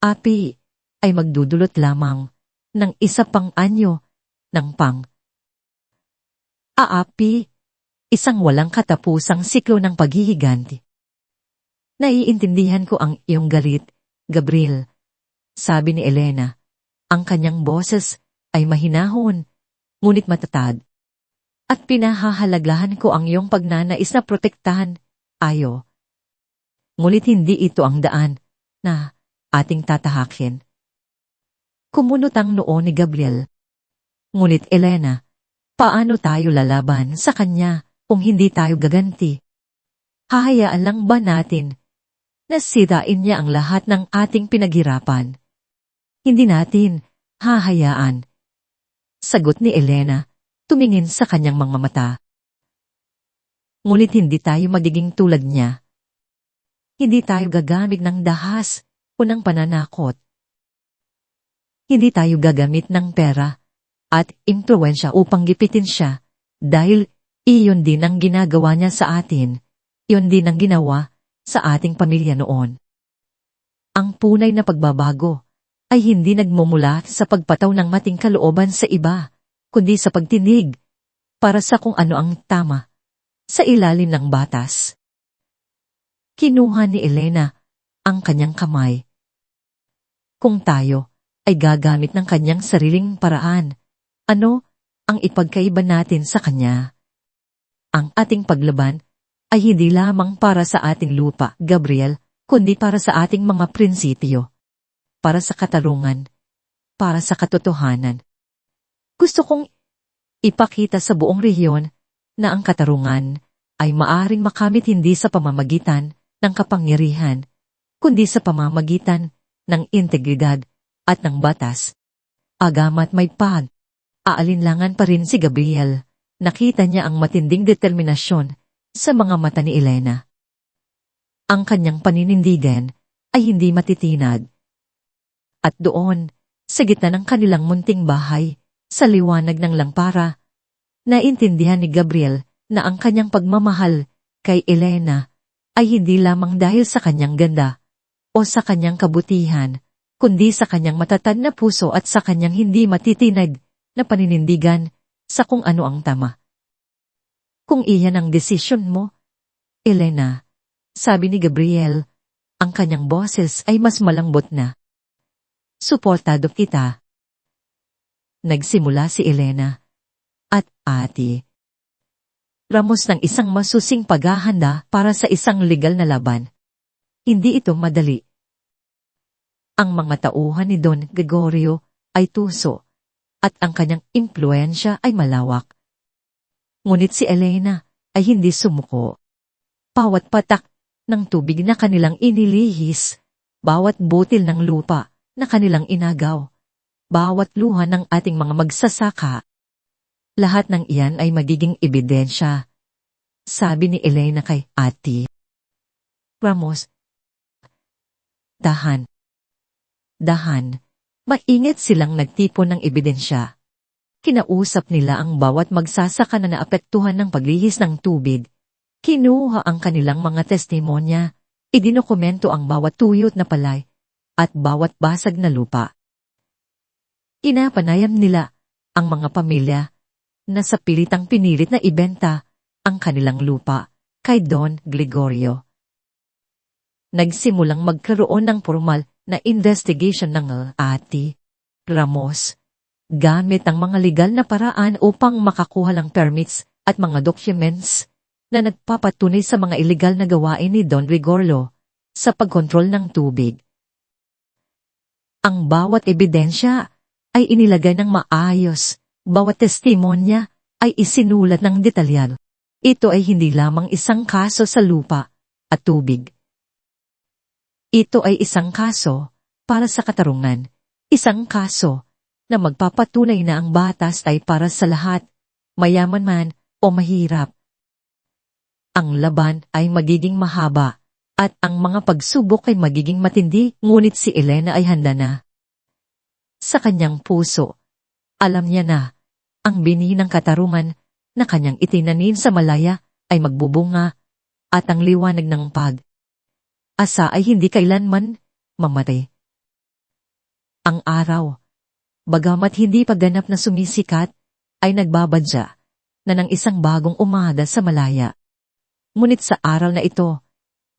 api ay magdudulot lamang ng isa pang anyo ng aapi, isang walang katapusang siklo ng paghihiganti. Naiintindihan ko ang iyong galit, Gabriel, sabi ni Elena. Ang kanyang boses ay mahinahon, ngunit matatag. At pinahahalagahan ko ang iyong pagnanais na protektahan ayo. Ngunit hindi ito ang daan na ating tatahakin. Kumunot ang noo ni Gabriel. Ngunit Elena, paano tayo lalaban sa kanya kung hindi tayo gaganti? Hahayaan lang ba natin na sirain niya ang lahat ng ating pinaghirapan? Hindi natin hahayaan. Sagot ni Elena, tumingin sa kanyang mga mata. Ngunit hindi tayo magiging tulad niya. Hindi tayo gagamit ng dahas o ng pananakot. Hindi tayo gagamit ng pera at impluwensya upang gipitin siya dahil iyon din ang ginagawa niya sa atin. Iyon din ang ginawa sa ating pamilya noon. Ang tunay na pagbabago ay hindi nagmumula sa pagpataw ng mating kalooban sa iba, kundi sa pagtinig para sa kung ano ang tama sa ilalim ng batas. Kinuha ni Elena ang kanyang kamay. Kung tayo ay gagamit ng kanyang sariling paraan, ano ang ipagkaiba natin sa kanya? Ang ating paglaban ay hindi lamang para sa ating lupa, Gabriel, kundi para sa ating mga prinsipyo, para sa katarungan, para sa katotohanan. Gusto kong ipakita sa buong rehiyon na ang katarungan ay maaring makamit hindi sa pamamagitan ng kapangyarihan, kundi sa pamamagitan ng integridad at ng batas. Agamat may aalinlangan pa rin si Gabriel. Nakita niya ang matinding determinasyon sa mga mata ni Elena. Ang kanyang paninindigan ay hindi matitinag. At doon, sa gitna ng kanilang munting bahay, sa liwanag ng lampara, naintindihan ni Gabriel na ang kanyang pagmamahal kay Elena ay hindi lamang dahil sa kanyang ganda o sa kanyang kabutihan, kundi sa kanyang matatag na puso at sa kanyang hindi matitinag na paninindigan sa kung ano ang tama. Kung iyan ang desisyon mo, Elena, sabi ni Gabriel, ang kanyang boses ay mas malambot na. Suportado kita. Nagsimula si Elena at Ate Ramos ng isang masusing paghahanda para sa isang legal na laban. Hindi ito madali. Ang mga tauhan ni Don Gregorio ay tuso at ang kanyang impluensya ay malawak. Ngunit si Elena ay hindi sumuko. Bawat patak ng tubig na kanilang inilihis, bawat butil ng lupa na kanilang inagaw, bawat luha ng ating mga magsasaka, lahat ng iyan ay magiging ebidensya. Sabi ni Elena kay Ate Ramos, dahan. Maingat silang nagtipon ng ebidensya. Kinausap nila ang bawat magsasaka na naapektuhan ng paglihis ng tubig. Kinuha ang kanilang mga testimonya, idinokumento ang bawat tuyot na palay at bawat basag na lupa. Inapanayam nila ang mga pamilya na sa pilitang pinilit na ibenta ang kanilang lupa kay Don Gregorio. Nagsimulang magkaroon ng formal na investigation ng Ate Ramos gamit ang mga legal na paraan upang makakuha ng permits at mga documents na nagpapatunay sa mga illegal na gawain ni Don Gregorio sa pagkontrol ng tubig. Ang bawat ebidensya ay inilagay ng maayos, bawat testimonya ay isinulat ng detalyado. Ito ay hindi lamang isang kaso sa lupa at tubig. Ito ay isang kaso para sa katarungan, isang kaso na magpapatunay na ang batas ay para sa lahat, mayaman man o mahirap. Ang laban ay magiging mahaba at ang mga pagsubok ay magiging matindi, ngunit si Elena ay handa na. Sa kanyang puso, alam niya na ang bini ng katarungan na kanyang itinanim sa Malaya ay magbubunga at ang liwanag ng pag-asa ay hindi kailanman mamatay. Ang araw, bagamat hindi pa ganap na sumisikat, ay nagbabadya na ng isang bagong umaga sa Malaya. Ngunit sa araw na ito,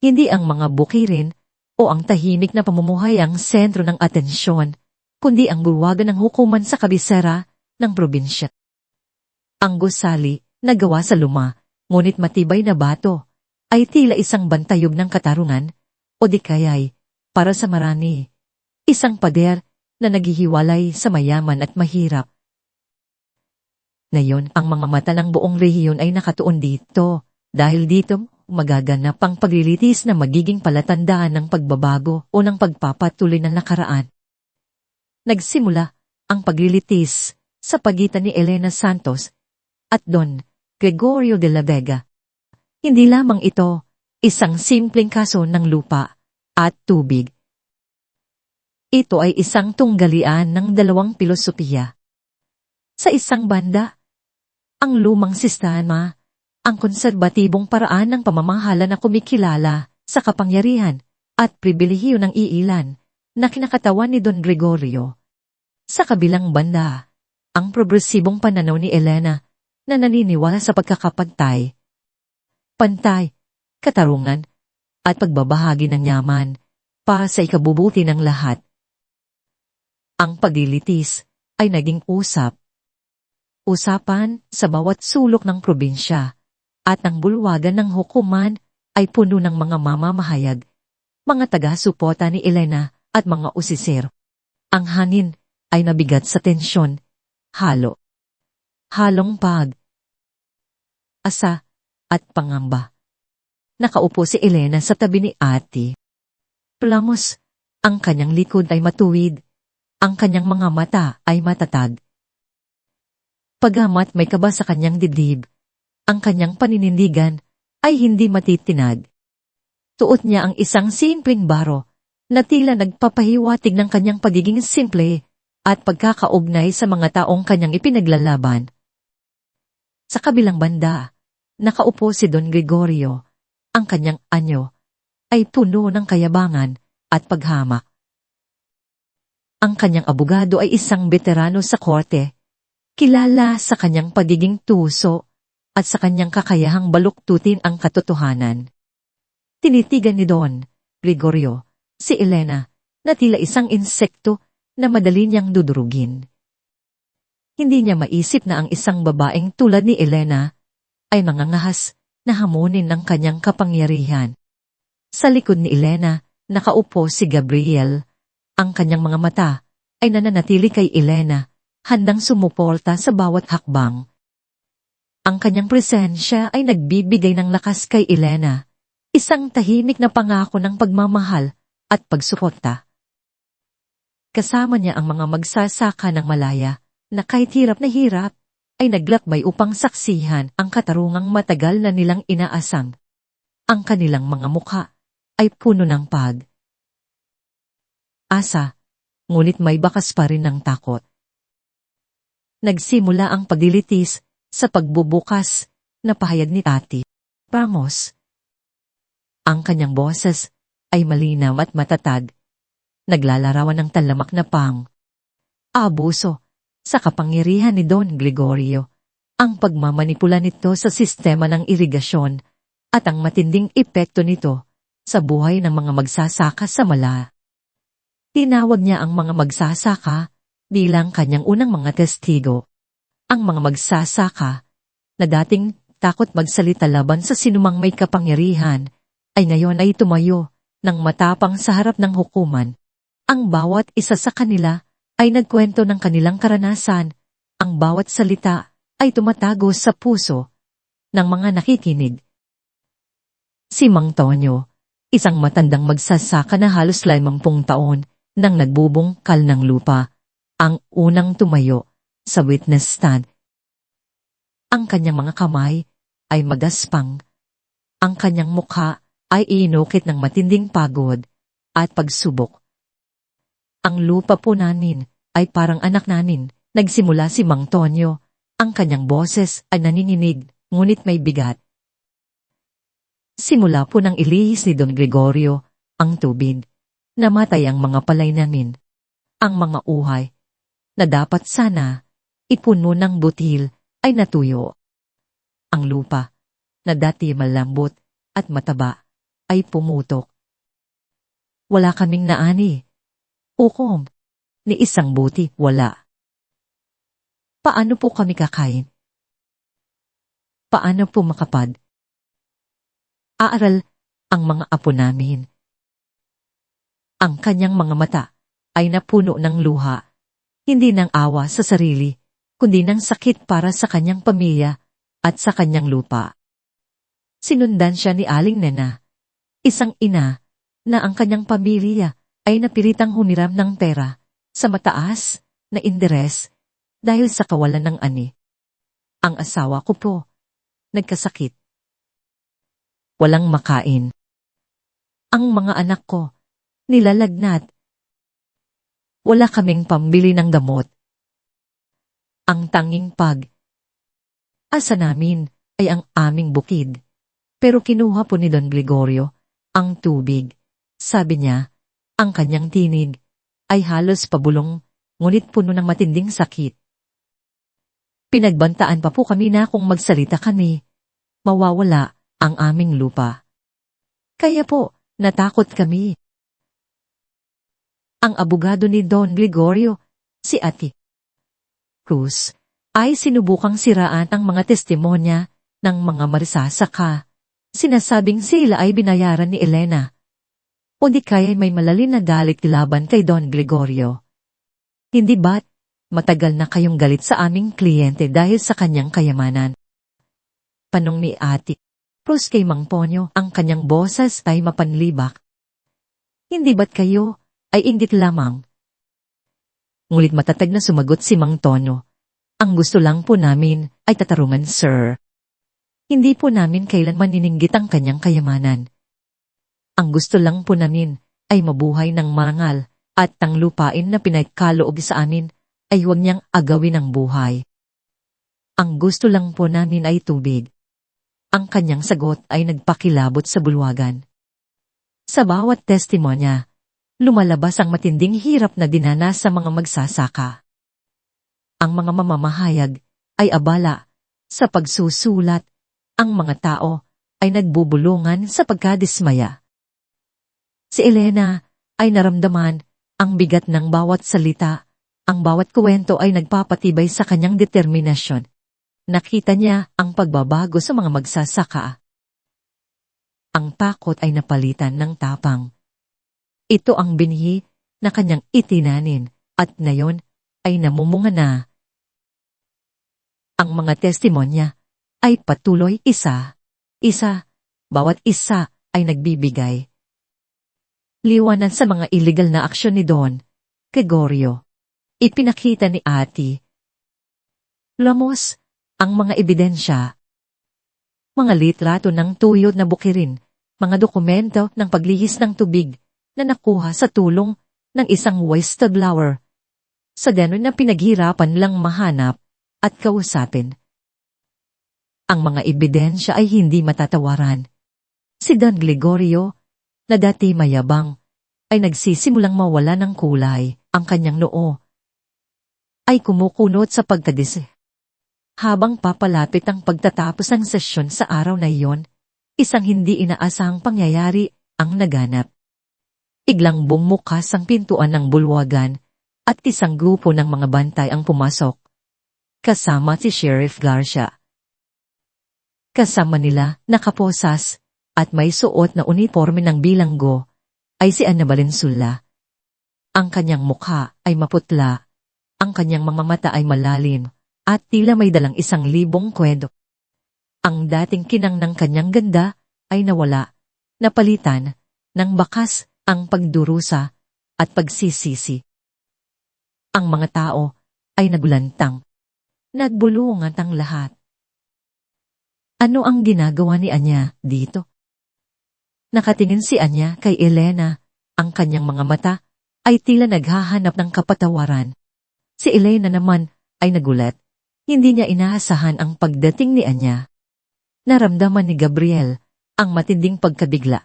hindi ang mga bukirin o ang tahimik na pamumuhay ang sentro ng atensyon, kundi ang bulwagan ng hukuman sa kabisera ng probinsya. Ang gusali na gawa sa luma, ngunit matibay na bato, ay tila isang bantayog ng katarungan o di kaya'y, para sa marami, isang pader na naghihiwalay sa mayaman at mahirap. Ngayon, ang mga mata ng buong rehiyon ay nakatuon dito, dahil dito magaganap ang paglilitis na magiging palatandaan ng pagbabago o ng pagpapatuloy ng nakaraan. Nagsimula ang paglilitis sa pagitan ni Elena Santos at Don Gregorio de la Vega. Hindi lamang ito isang simpleng kaso ng lupa at tubig. Ito ay isang tunggalian ng dalawang filosofiya. Sa isang banda, ang lumang sistema, ang konserbatibong paraan ng pamamahala na kumikilala sa kapangyarihan at pribilehiyo ng iilan na kinakatawan ni Don Gregorio. Sa kabilang banda, ang progresibong pananaw ni Elena na naniniwala sa pagkakapantay, pantay, katarungan, at pagbabahagi ng yaman para sa ikabubuti ng lahat. Ang paglilitis ay naging usapan sa bawat sulok ng probinsya at ang bulwagan ng hukuman ay puno ng mga mamamahayag, mga taga-suporta ni Elena at mga usisir. Ang hangin ay nabigat sa tensyon, halong asa at pangamba. Nakaupo si Elena sa tabi ni Ate Ramos, ang kanyang likod ay matuwid, ang kanyang mga mata ay matatag. Pagamat may kaba sa kanyang dibdib, ang kanyang paninindigan ay hindi matitinag. Tuot niya ang isang simpleng baro na tila nagpapahiwatig ng kanyang pagiging simple at pagkakaugnay sa mga taong kanyang ipinaglalaban. Sa kabilang banda, nakaupo si Don Gregorio. Ang kanyang anyo ay puno ng kayabangan at paghamak. Ang kanyang abogado ay isang veterano sa korte, kilala sa kanyang pagiging tuso at sa kanyang kakayahang baluktutin ang katotohanan. Tinitigan ni Don Gregorio si Elena na tila isang insekto na madali niyang dudurugin. Hindi niya maisip na ang isang babaeng tulad ni Elena ay mangangahas na hamunin ng kanyang kapangyarihan. Sa likod ni Elena, nakaupo si Gabriel. Ang kanyang mga mata ay nananatili kay Elena, handang sumuporta sa bawat hakbang. Ang kanyang presensya ay nagbibigay ng lakas kay Elena, isang tahimik na pangako ng pagmamahal at pagsuporta. Kasama niya ang mga magsasaka ng Malaya na kahit hirap na hirap ay naglakbay upang saksihan ang katarungang matagal na nilang inaasam. Ang kanilang mga mukha ay puno ng pag-asa, ngunit may bakas pa rin ng takot. Nagsimula ang paglilitis sa pagbubukas na pahayag ni Ate Ramos. Ang kanyang boses ay malinaw at matatag, naglalarawan ng talamak na abuso sa kapangyarihan ni Don Gregorio ang pagmamanipula nito sa sistema ng irigasyon at ang matinding epekto nito sa buhay ng mga magsasaka sa Mala. Tinawag niya ang mga magsasaka bilang kanyang unang mga testigo. Ang mga magsasaka na dating takot magsalita laban sa sinumang may kapangyarihan ay ngayon ay tumayo ng matapang sa harap ng hukuman. Ang bawat isa sa kanila ay nagkwento ng kanilang karanasan. Ang bawat salita ay tumatago sa puso ng mga nakikinig. Si Mang Tonyo, isang matandang magsasaka na halos 50 taon nang nagbubungkal ng lupa, ang unang tumayo sa witness stand. Ang kanyang mga kamay ay magaspang. Ang kanyang mukha ay inukit ng matinding pagod at pagsubok. Ang lupa po namin ay parang anak namin. Nagsimula si Mang Tonyo. Ang kanyang boses ay naninginig, ngunit may bigat. Simula po nang ilihis ni Don Gregorio ang tubig, namatay ang mga palay namin. Ang mga uhay na dapat sana ipuno ng butil ay natuyo. Ang lupa na dati malambot at mataba ay pumutok. Wala kaming naani. Ukom, ni isang buti wala. Paano po kami kakain? Paano po makapad? Aaral ang mga apo namin. Ang kanyang mga mata ay napuno ng luha, hindi ng awa sa sarili, kundi ng sakit para sa kanyang pamilya at sa kanyang lupa. Sinundan siya ni Aling Nena, isang ina na ang kanyang pamilya ay napilitang humiram ng pera sa mataas na interes dahil sa kawalan ng ani. Ang asawa ko po, nagkasakit. Walang makain. Ang mga anak ko, nilalagnat. Wala kaming pambili ng gamot. Ang tanging asa namin ay ang aming bukid. Pero kinuha po ni Don Gregorio ang tubig. Sabi niya, ang kanyang tinig ay halos pabulong, ngunit puno ng matinding sakit. Pinagbantaan pa po kami na kung magsalita kami, mawawala ang aming lupa. Kaya po, natakot kami. Ang abogado ni Don Gregorio, si Ate Cruz, ay sinubukang siraan ang mga testimonya ng mga magsasaka. Sinasabing sila ay binayaran ni Elena. O di kaya may malalim na galit laban kay Don Gregorio. Hindi ba't matagal na kayong galit sa aming kliyente dahil sa kanyang kayamanan? Panong ni Ate Cruz kay Mang Tonyo, ang kanyang boses ay mapanlibak. Hindi ba't kayo ay inggit lamang? Ngulit matatag na sumagot si Mang Tonyo. Ang gusto lang po namin ay tatarungan, sir. Hindi po namin kailanman ininggit ang kanyang kayamanan. Ang gusto lang po namin ay mabuhay ng marangal at ang lupain na pinagkaloob sa amin ay huwag niyang agawin ang buhay. Ang gusto lang po namin ay tubig. Ang kanyang sagot ay nagpakilabot sa bulwagan. Sa bawat testimonya, lumalabas ang matinding hirap na dinanas sa mga magsasaka. Ang mga mamamahayag ay abala sa pagsusulat. Ang mga tao ay nagbubulungan sa pagkadismaya. Si Elena ay naramdaman ang bigat ng bawat salita. Ang bawat kwento ay nagpapatibay sa kanyang determinasyon. Nakita niya ang pagbabago sa mga magsasaka. Ang takot ay napalitan ng tapang. Ito ang binhi na kanyang itinanin at ngayon ay namumunga na. Ang mga testimonya ay patuloy isa, bawat isa ay nagbibigay liwanag sa mga illegal na aksyon ni Don Gregorio. Ipinakita ni Ate Lamos ang mga ebidensya, mga litrato ng tuyod na bukirin, mga dokumento ng paglihis ng tubig na nakuha sa tulong ng isang whistleblower. Sa ganon na pinaghirapan lang mahanap at kausapin. Ang mga ebidensya ay hindi matatawaran. Si Don Gregorio, na dati mayabang, ay nagsisimulang mawala ng kulay. Ang kanyang noo ay kumukunot sa pagkadise. Habang papalapit ang pagtatapos ng sesyon sa araw na iyon, isang hindi inaasahang pangyayari ang naganap. Biglang bumukas ang pintuan ng bulwagan at isang grupo ng mga bantay ang pumasok. Kasama si Sheriff Garcia. Kasama nila, nakaposas, at may suot na uniforme ng bilanggo, ay si Ana Valenzuela. Ang kanyang mukha ay maputla, ang kanyang mga mata ay malalim, at tila may dalang 1,000 kwento. Ang dating kinang ng kanyang ganda ay nawala, napalitan, ng bakas ang pagdurusa at pagsisisi. Ang mga tao ay nagulantang. Nagbulungan ang lahat. Ano ang ginagawa ni Anya dito? Nakatingin si Anya kay Elena, ang kanyang mga mata ay tila naghahanap ng kapatawaran. Si Elena naman ay nagulat. Hindi niya inaasahan ang pagdating ni Anya. Naramdaman ni Gabriel ang matinding pagkabigla.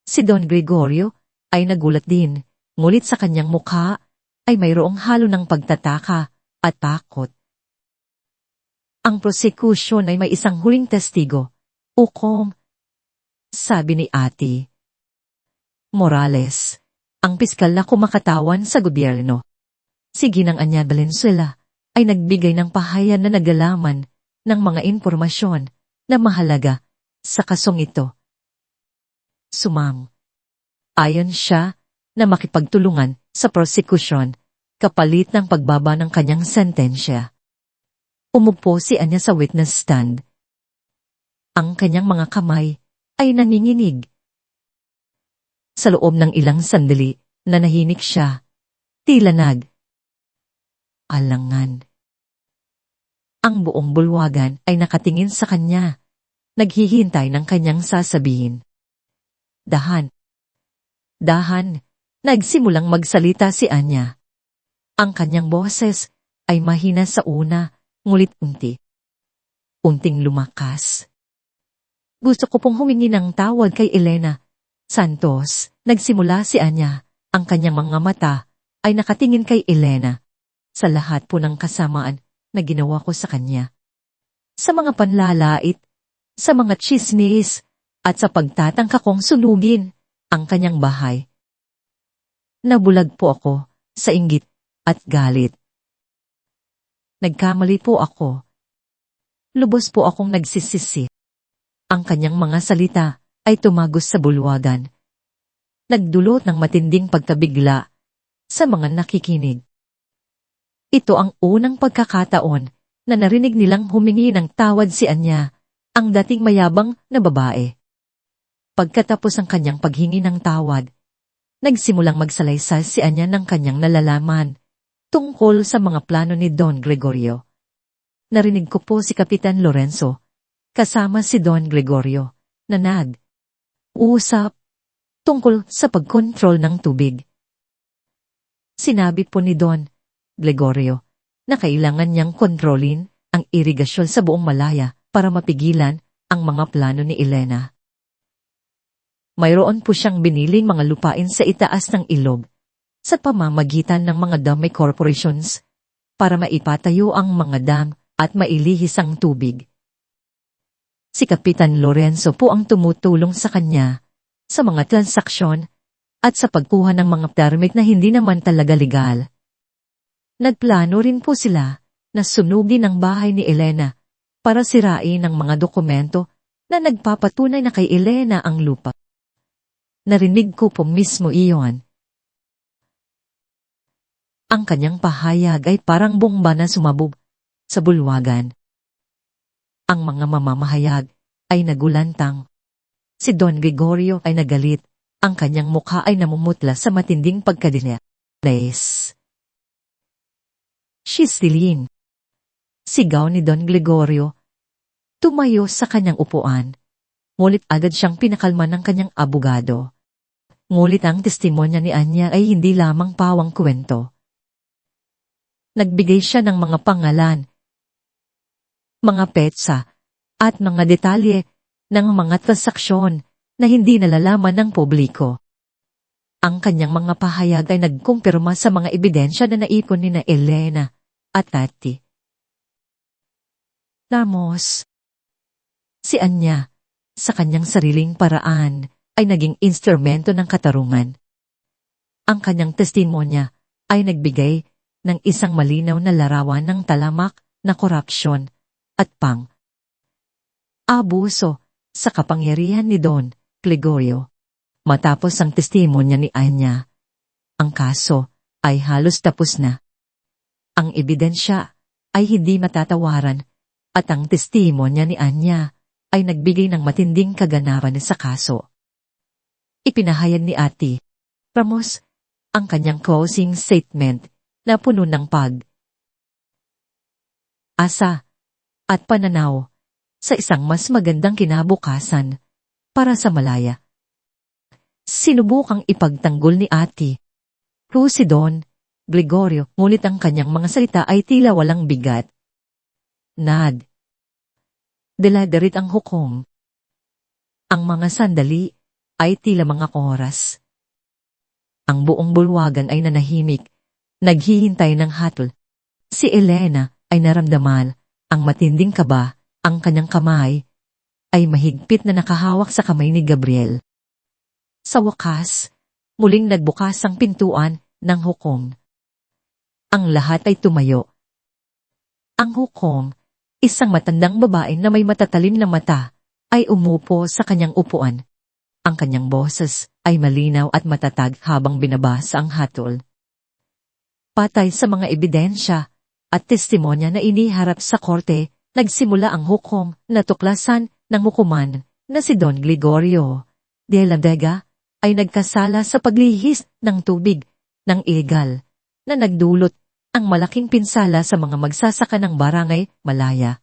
Si Don Gregorio ay nagulat din, ngulit sa kanyang mukha ay mayroong halo ng pagtataka at takot. Ang prosecution ay may isang huling testigo, Ukong, sabi ni Ate Morales, ang piskal na kumakatawan sa gobyerno. Si Ginang Anya Valenzuela ay nagbigay ng pahayan na nagalaman ng mga impormasyon na mahalaga sa kasong ito. Sumang. Ayon siya na makipagtulungan sa prosecution kapalit ng pagbaba ng kanyang sentensya. Umupo si Anya sa witness stand. Ang kanyang mga kamay ay nanginginig. Sa loob ng ilang sandali, nanahimik siya. Tila alangan. Ang buong bulwagan ay nakatingin sa kanya, naghihintay ng kanyang sasabihin. Dahan, nagsimulang magsalita si Anya. Ang kanyang boses ay mahina sa una, ngulit unting lumakas. Gusto ko pong humingi ng tawad kay Elena Santos. Nagsimula si Anya, ang kanyang mga mata ay nakatingin kay Elena. Sa lahat po ng kasamaan na ginawa ko sa kanya. Sa mga panlalait, sa mga tsismis, at sa pagtatangka kong sunugin ang kanyang bahay. Nabulag po ako sa inggit at galit. Nagkamali po ako. Lubos po akong nagsisisi. Ang kanyang mga salita ay tumagos sa bulwagan. Nagdulot ng matinding pagkabigla sa mga nakikinig. Ito ang unang pagkakataon na narinig nilang humingi ng tawad si Anya, ang dating mayabang na babae. Pagkatapos ang kanyang paghingi ng tawad, nagsimulang magsalaysay si Anya ng kanyang nalalaman tungkol sa mga plano ni Don Gregorio. Narinig ko po si Kapitan Lorenzo, kasama si Don Gregorio, na nag-uusap tungkol sa pagkontrol ng tubig. Sinabi po ni Don Gregorio na kailangan niyang kontrolin ang irigasyon sa buong Malaya para mapigilan ang mga plano ni Elena. Mayroon po siyang biniling mga lupain sa itaas ng ilog sa pamamagitan ng mga dam corporations para maipatayo ang mga dam at mailihis ang tubig. Si Kapitan Lorenzo po ang tumutulong sa kanya sa mga transaksyon at sa pagkuha ng mga permit na hindi naman talaga legal. Nagplano rin po sila na sunugin ang bahay ni Elena para sirain ang mga dokumento na nagpapatunay na kay Elena ang lupa. Narinig ko po mismo iyon. Ang kanyang pahayag ay parang bomba na sumabog sa bulwagan. Ang mga mamamahayag ay nagulantang. Si Don Gregorio ay nagalit. Ang kanyang mukha ay namumutla sa matinding pagkadinis. Shislin. Sigaw ni Don Gregorio. Tumayo sa kanyang upuan. Ngulit agad siyang pinakalma ng kanyang abogado. Ngulit ang testimonya ni Anya ay hindi lamang pawang kwento. Nagbigay siya ng mga pangalan, mga petsa, at mga detalye ng mga transaksyon na hindi nalalaman ng publiko. Ang kanyang mga pahayag ay nagkumpirma sa mga ebidensya na naipon ni na Elena at Tati. Ramos. Si Anya, sa kanyang sariling paraan, ay naging instrumento ng katarungan. Ang kanyang testimonya ay nagbigay ng isang malinaw na larawan ng talamak na korupsyon at abuso sa kapangyarihan ni Don Gregorio. Matapos ang testimonya ni Anya, ang kaso ay halos tapos na. Ang ebidensya ay hindi matatawaran at ang testimonya ni Anya ay nagbigay ng matinding kaganapan sa kaso. Ipinahayag ni Ate Ramos ang kanyang closing statement na puno ng asa at pananaw sa isang mas magandang kinabukasan para sa Malaya. Sinubukang ipagtanggol ni Ate si Don Gregorio, ngunit ang kanyang mga salita ay tila walang bigat. Deladarit ang hukom. Ang mga sandali ay tila mga oras. Ang buong bulwagan ay nanahimik, naghihintay ng hatol. Si Elena ay naramdaman ang matinding kaba, ang kanyang kamay ay mahigpit na nakahawak sa kamay ni Gabriel. Sa wakas, muling nagbukas ang pintuan ng hukom. Ang lahat ay tumayo. Ang hukom, isang matandang babae na may matatalim na mata, ay umupo sa kanyang upuan. Ang kanyang boses ay malinaw at matatag habang binabasa ang hatol. Patay sa mga ebidensya at testimonya na iniharap sa korte, nagsimula ang hukom na tuklasan ng hukuman na si Don Gregorio de la Vega ay nagkasala sa paglihis ng tubig ng ilegal na nagdulot ang malaking pinsala sa mga magsasaka ng barangay Malaya.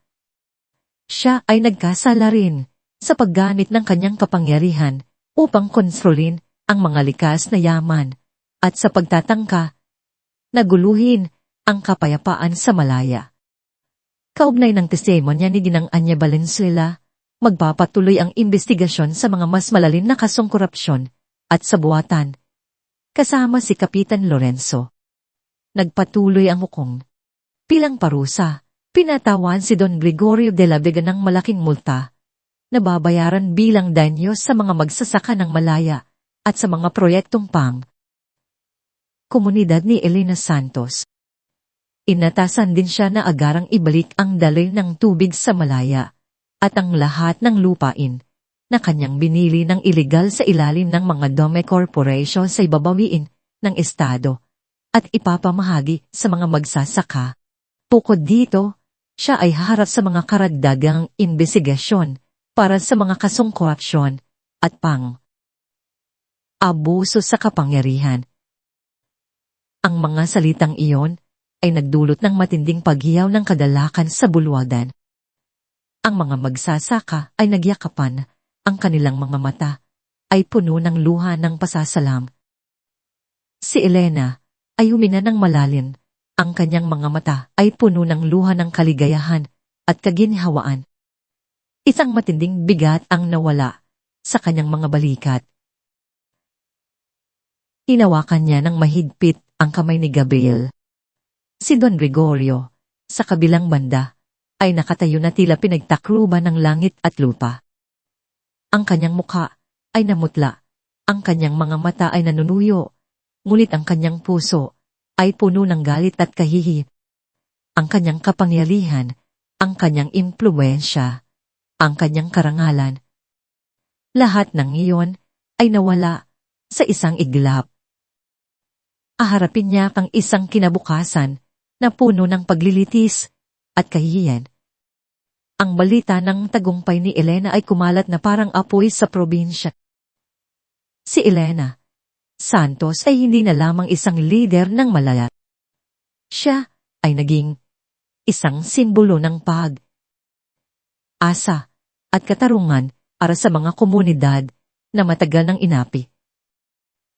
Siya ay nagkasala rin sa paggamit ng kanyang kapangyarihan upang kontrolin ang mga likas na yaman at sa pagtatangka na guluhin ang kapayapaan sa Malaya. Kaugnay ng testimonya ni Ginang Anya Valenzuela, magpapatuloy ang investigasyon sa mga mas malalim na kasong korupsyon at sabuatan, kasama si Kapitan Lorenzo. Nagpatuloy ang hukom. Bilang parusa, pinatawan si Don Gregorio de la Vega ng malaking multa, na babayaran bilang danyo sa mga magsasaka ng Malaya at sa mga proyektong komunidad ni Elena Santos. Inatasan din siya na agarang ibalik ang daloy ng tubig sa Malaya at ang lahat ng lupain na kanyang binili ng ilegal sa ilalim ng mga Dome Corporation sa ibabawiin ng Estado at ipapamahagi sa mga magsasaka. Bukod dito, siya ay haharap sa mga karagdagang investigasyon para sa mga kasong korupsyon at abuso sa kapangyarihan. Ang mga salitang iyon ay nagdulot ng matinding paghiyaw ng kadalakan sa bulwagan. Ang mga magsasaka ay nagyakapan, ang kanilang mga mata ay puno ng luha ng pasasalam. Si Elena ay humina ng malalim, ang kanyang mga mata ay puno ng luha ng kaligayahan at kaginhawaan. Isang matinding bigat ang nawala sa kanyang mga balikat. Hinawakan niya ng mahigpit ang kamay ni Gabriel. Si Don Gregorio, sa kabilang banda, ay nakatayo na tila pinagtakluban ng langit at lupa. Ang kanyang mukha ay namutla, ang kanyang mga mata ay nanunuyo, ngunit ang kanyang puso ay puno ng galit at kahihi. Ang kanyang kapangyarihan, ang kanyang impluwensya, ang kanyang karangalan. Lahat ng iyon ay nawala sa isang iglap. Aharapin niya kang isang kinabukasan na puno ng paglilitis at kahihiyan. Ang balita ng tagumpay ni Elena ay kumalat na parang apoy sa probinsya. Si Elena Santos ay hindi na lamang isang lider ng Malaya. Siya ay naging isang simbolo ng asa at katarungan para sa mga komunidad na matagal nang inapi.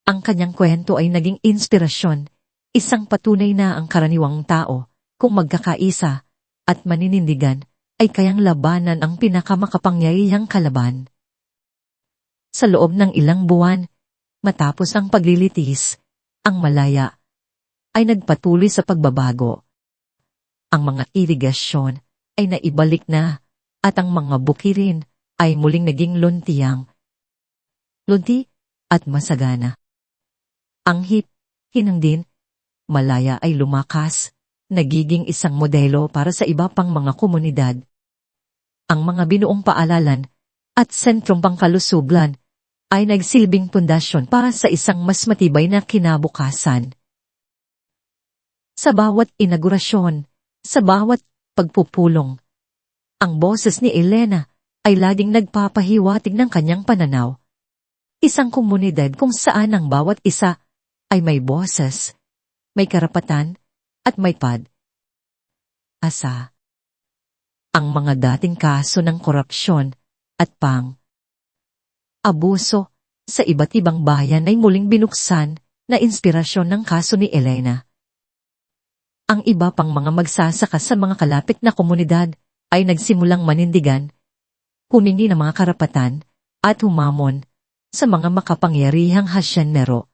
Ang kanyang kwento ay naging inspirasyon, isang patunay na ang karaniwang tao, kung magkakaisa at maninindigan, ay kayang labanan ang pinakamakapangyarihang kalaban. Sa loob ng ilang buwan, matapos ang paglilitis, ang Malaya ay nagpatuloy sa pagbabago. Ang mga irigasyon ay naibalik na at ang mga bukirin ay muling naging lunti at masagana. Ang hinang din, Malaya ay lumakas, nagiging isang modelo para sa iba pang mga komunidad. Ang mga binuong paalalan at sentrong pangkalusugan ay nagsilbing pundasyon para sa isang mas matibay na kinabukasan. Sa bawat inaugurasyon, sa bawat pagpupulong, ang boses ni Elena ay laging nagpapahiwatig ng kanyang pananaw. Isang komunidad kung saan ang bawat isa ay may boses, may karapatan, at may asa. Ang mga dating kaso ng korupsyon at abuso sa iba't ibang bayan ay muling binuksan na inspirasyon ng kaso ni Elena. Ang iba pang mga magsasaka sa mga kalapit na komunidad ay nagsimulang manindigan, humingi ng mga karapatan, at humamon sa mga makapangyarihang hasyendero.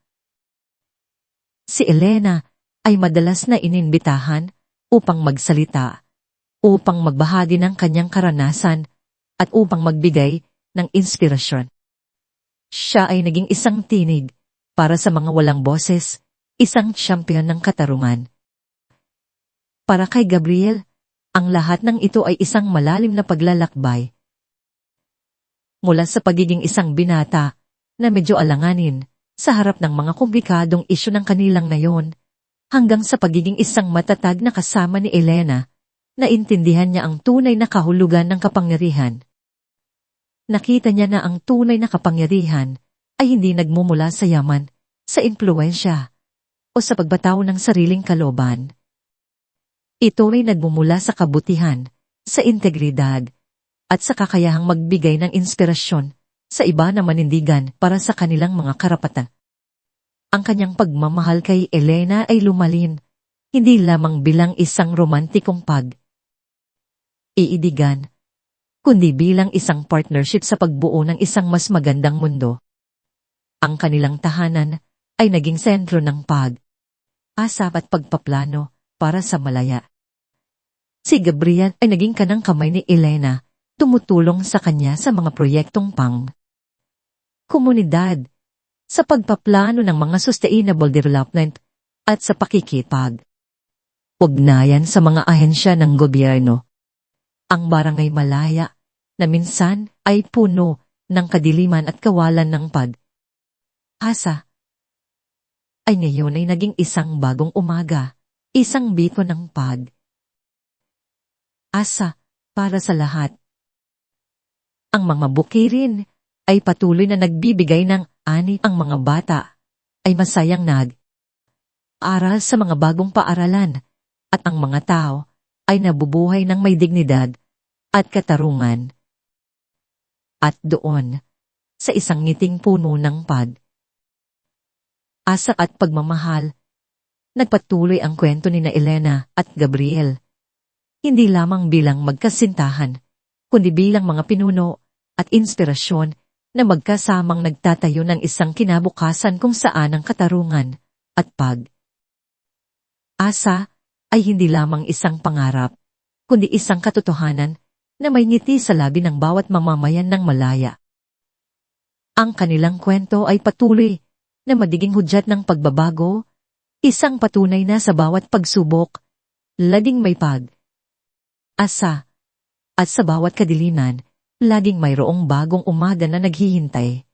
Si Elena ay madalas na ininbitahan upang magsalita, upang magbahagi ng kanyang karanasan, at upang magbigay ng inspirasyon. Siya ay naging isang tinig para sa mga walang boses, isang champion ng katarungan. Para kay Gabriel, ang lahat ng ito ay isang malalim na paglalakbay. Mula sa pagiging isang binata na medyo alanganin sa harap ng mga komplikadong isyu ng kanilang nayon, hanggang sa pagiging isang matatag na kasama ni Elena, naintindihan niya ang tunay na kahulugan ng kapangyarihan. Nakita niya na ang tunay na kapangyarihan ay hindi nagmumula sa yaman, sa impluwensya, o sa pagbataw ng sariling kalooban. Ito ay nagmumula sa kabutihan, sa integridad, at sa kakayahang magbigay ng inspirasyon sa iba na manindigan para sa kanilang mga karapatan. Ang kanyang pagmamahal kay Elena ay lumalim, hindi lamang bilang isang romantikong iidigan, kundi bilang isang partnership sa pagbuo ng isang mas magandang mundo. Ang kanilang tahanan ay naging sentro ng asa at pagpaplano para sa Malaya. Si Gabriel ay naging kanang kamay ni Elena, tumutulong sa kanya sa mga proyektong komunidad, sa pagpaplano ng mga sustainable development, at sa pakikipag-ugnayan sa mga ahensya ng gobyerno. Ang Barangay Malaya, na minsan ay puno ng kadiliman at kawalan ng asa, ay ngayon ay naging isang bagong umaga, isang biko ng asa para sa lahat. Ang mga bukirin ay patuloy na nagbibigay ng ang mga bata ay masayang nag-aral sa mga bagong paaralan, at ang mga tao ay nabubuhay ng may dignidad at katarungan. At doon, sa isang ngiting puno ng asa at pagmamahal, nagpatuloy ang kwento ni Elena at Gabriel. Hindi lamang bilang magkasintahan, kundi bilang mga pinuno at inspirasyon na magkasamang nagtatayo ng isang kinabukasan kung saan ang katarungan at asa ay hindi lamang isang pangarap, kundi isang katotohanan na may ngiti sa labi ng bawat mamamayan ng Malaya. Ang kanilang kwento ay patuloy na magiging hudyat ng pagbabago, isang patunay na sa bawat pagsubok, laging may asa, at sa bawat kadiliman, laging mayroong bagong umaga na naghihintay.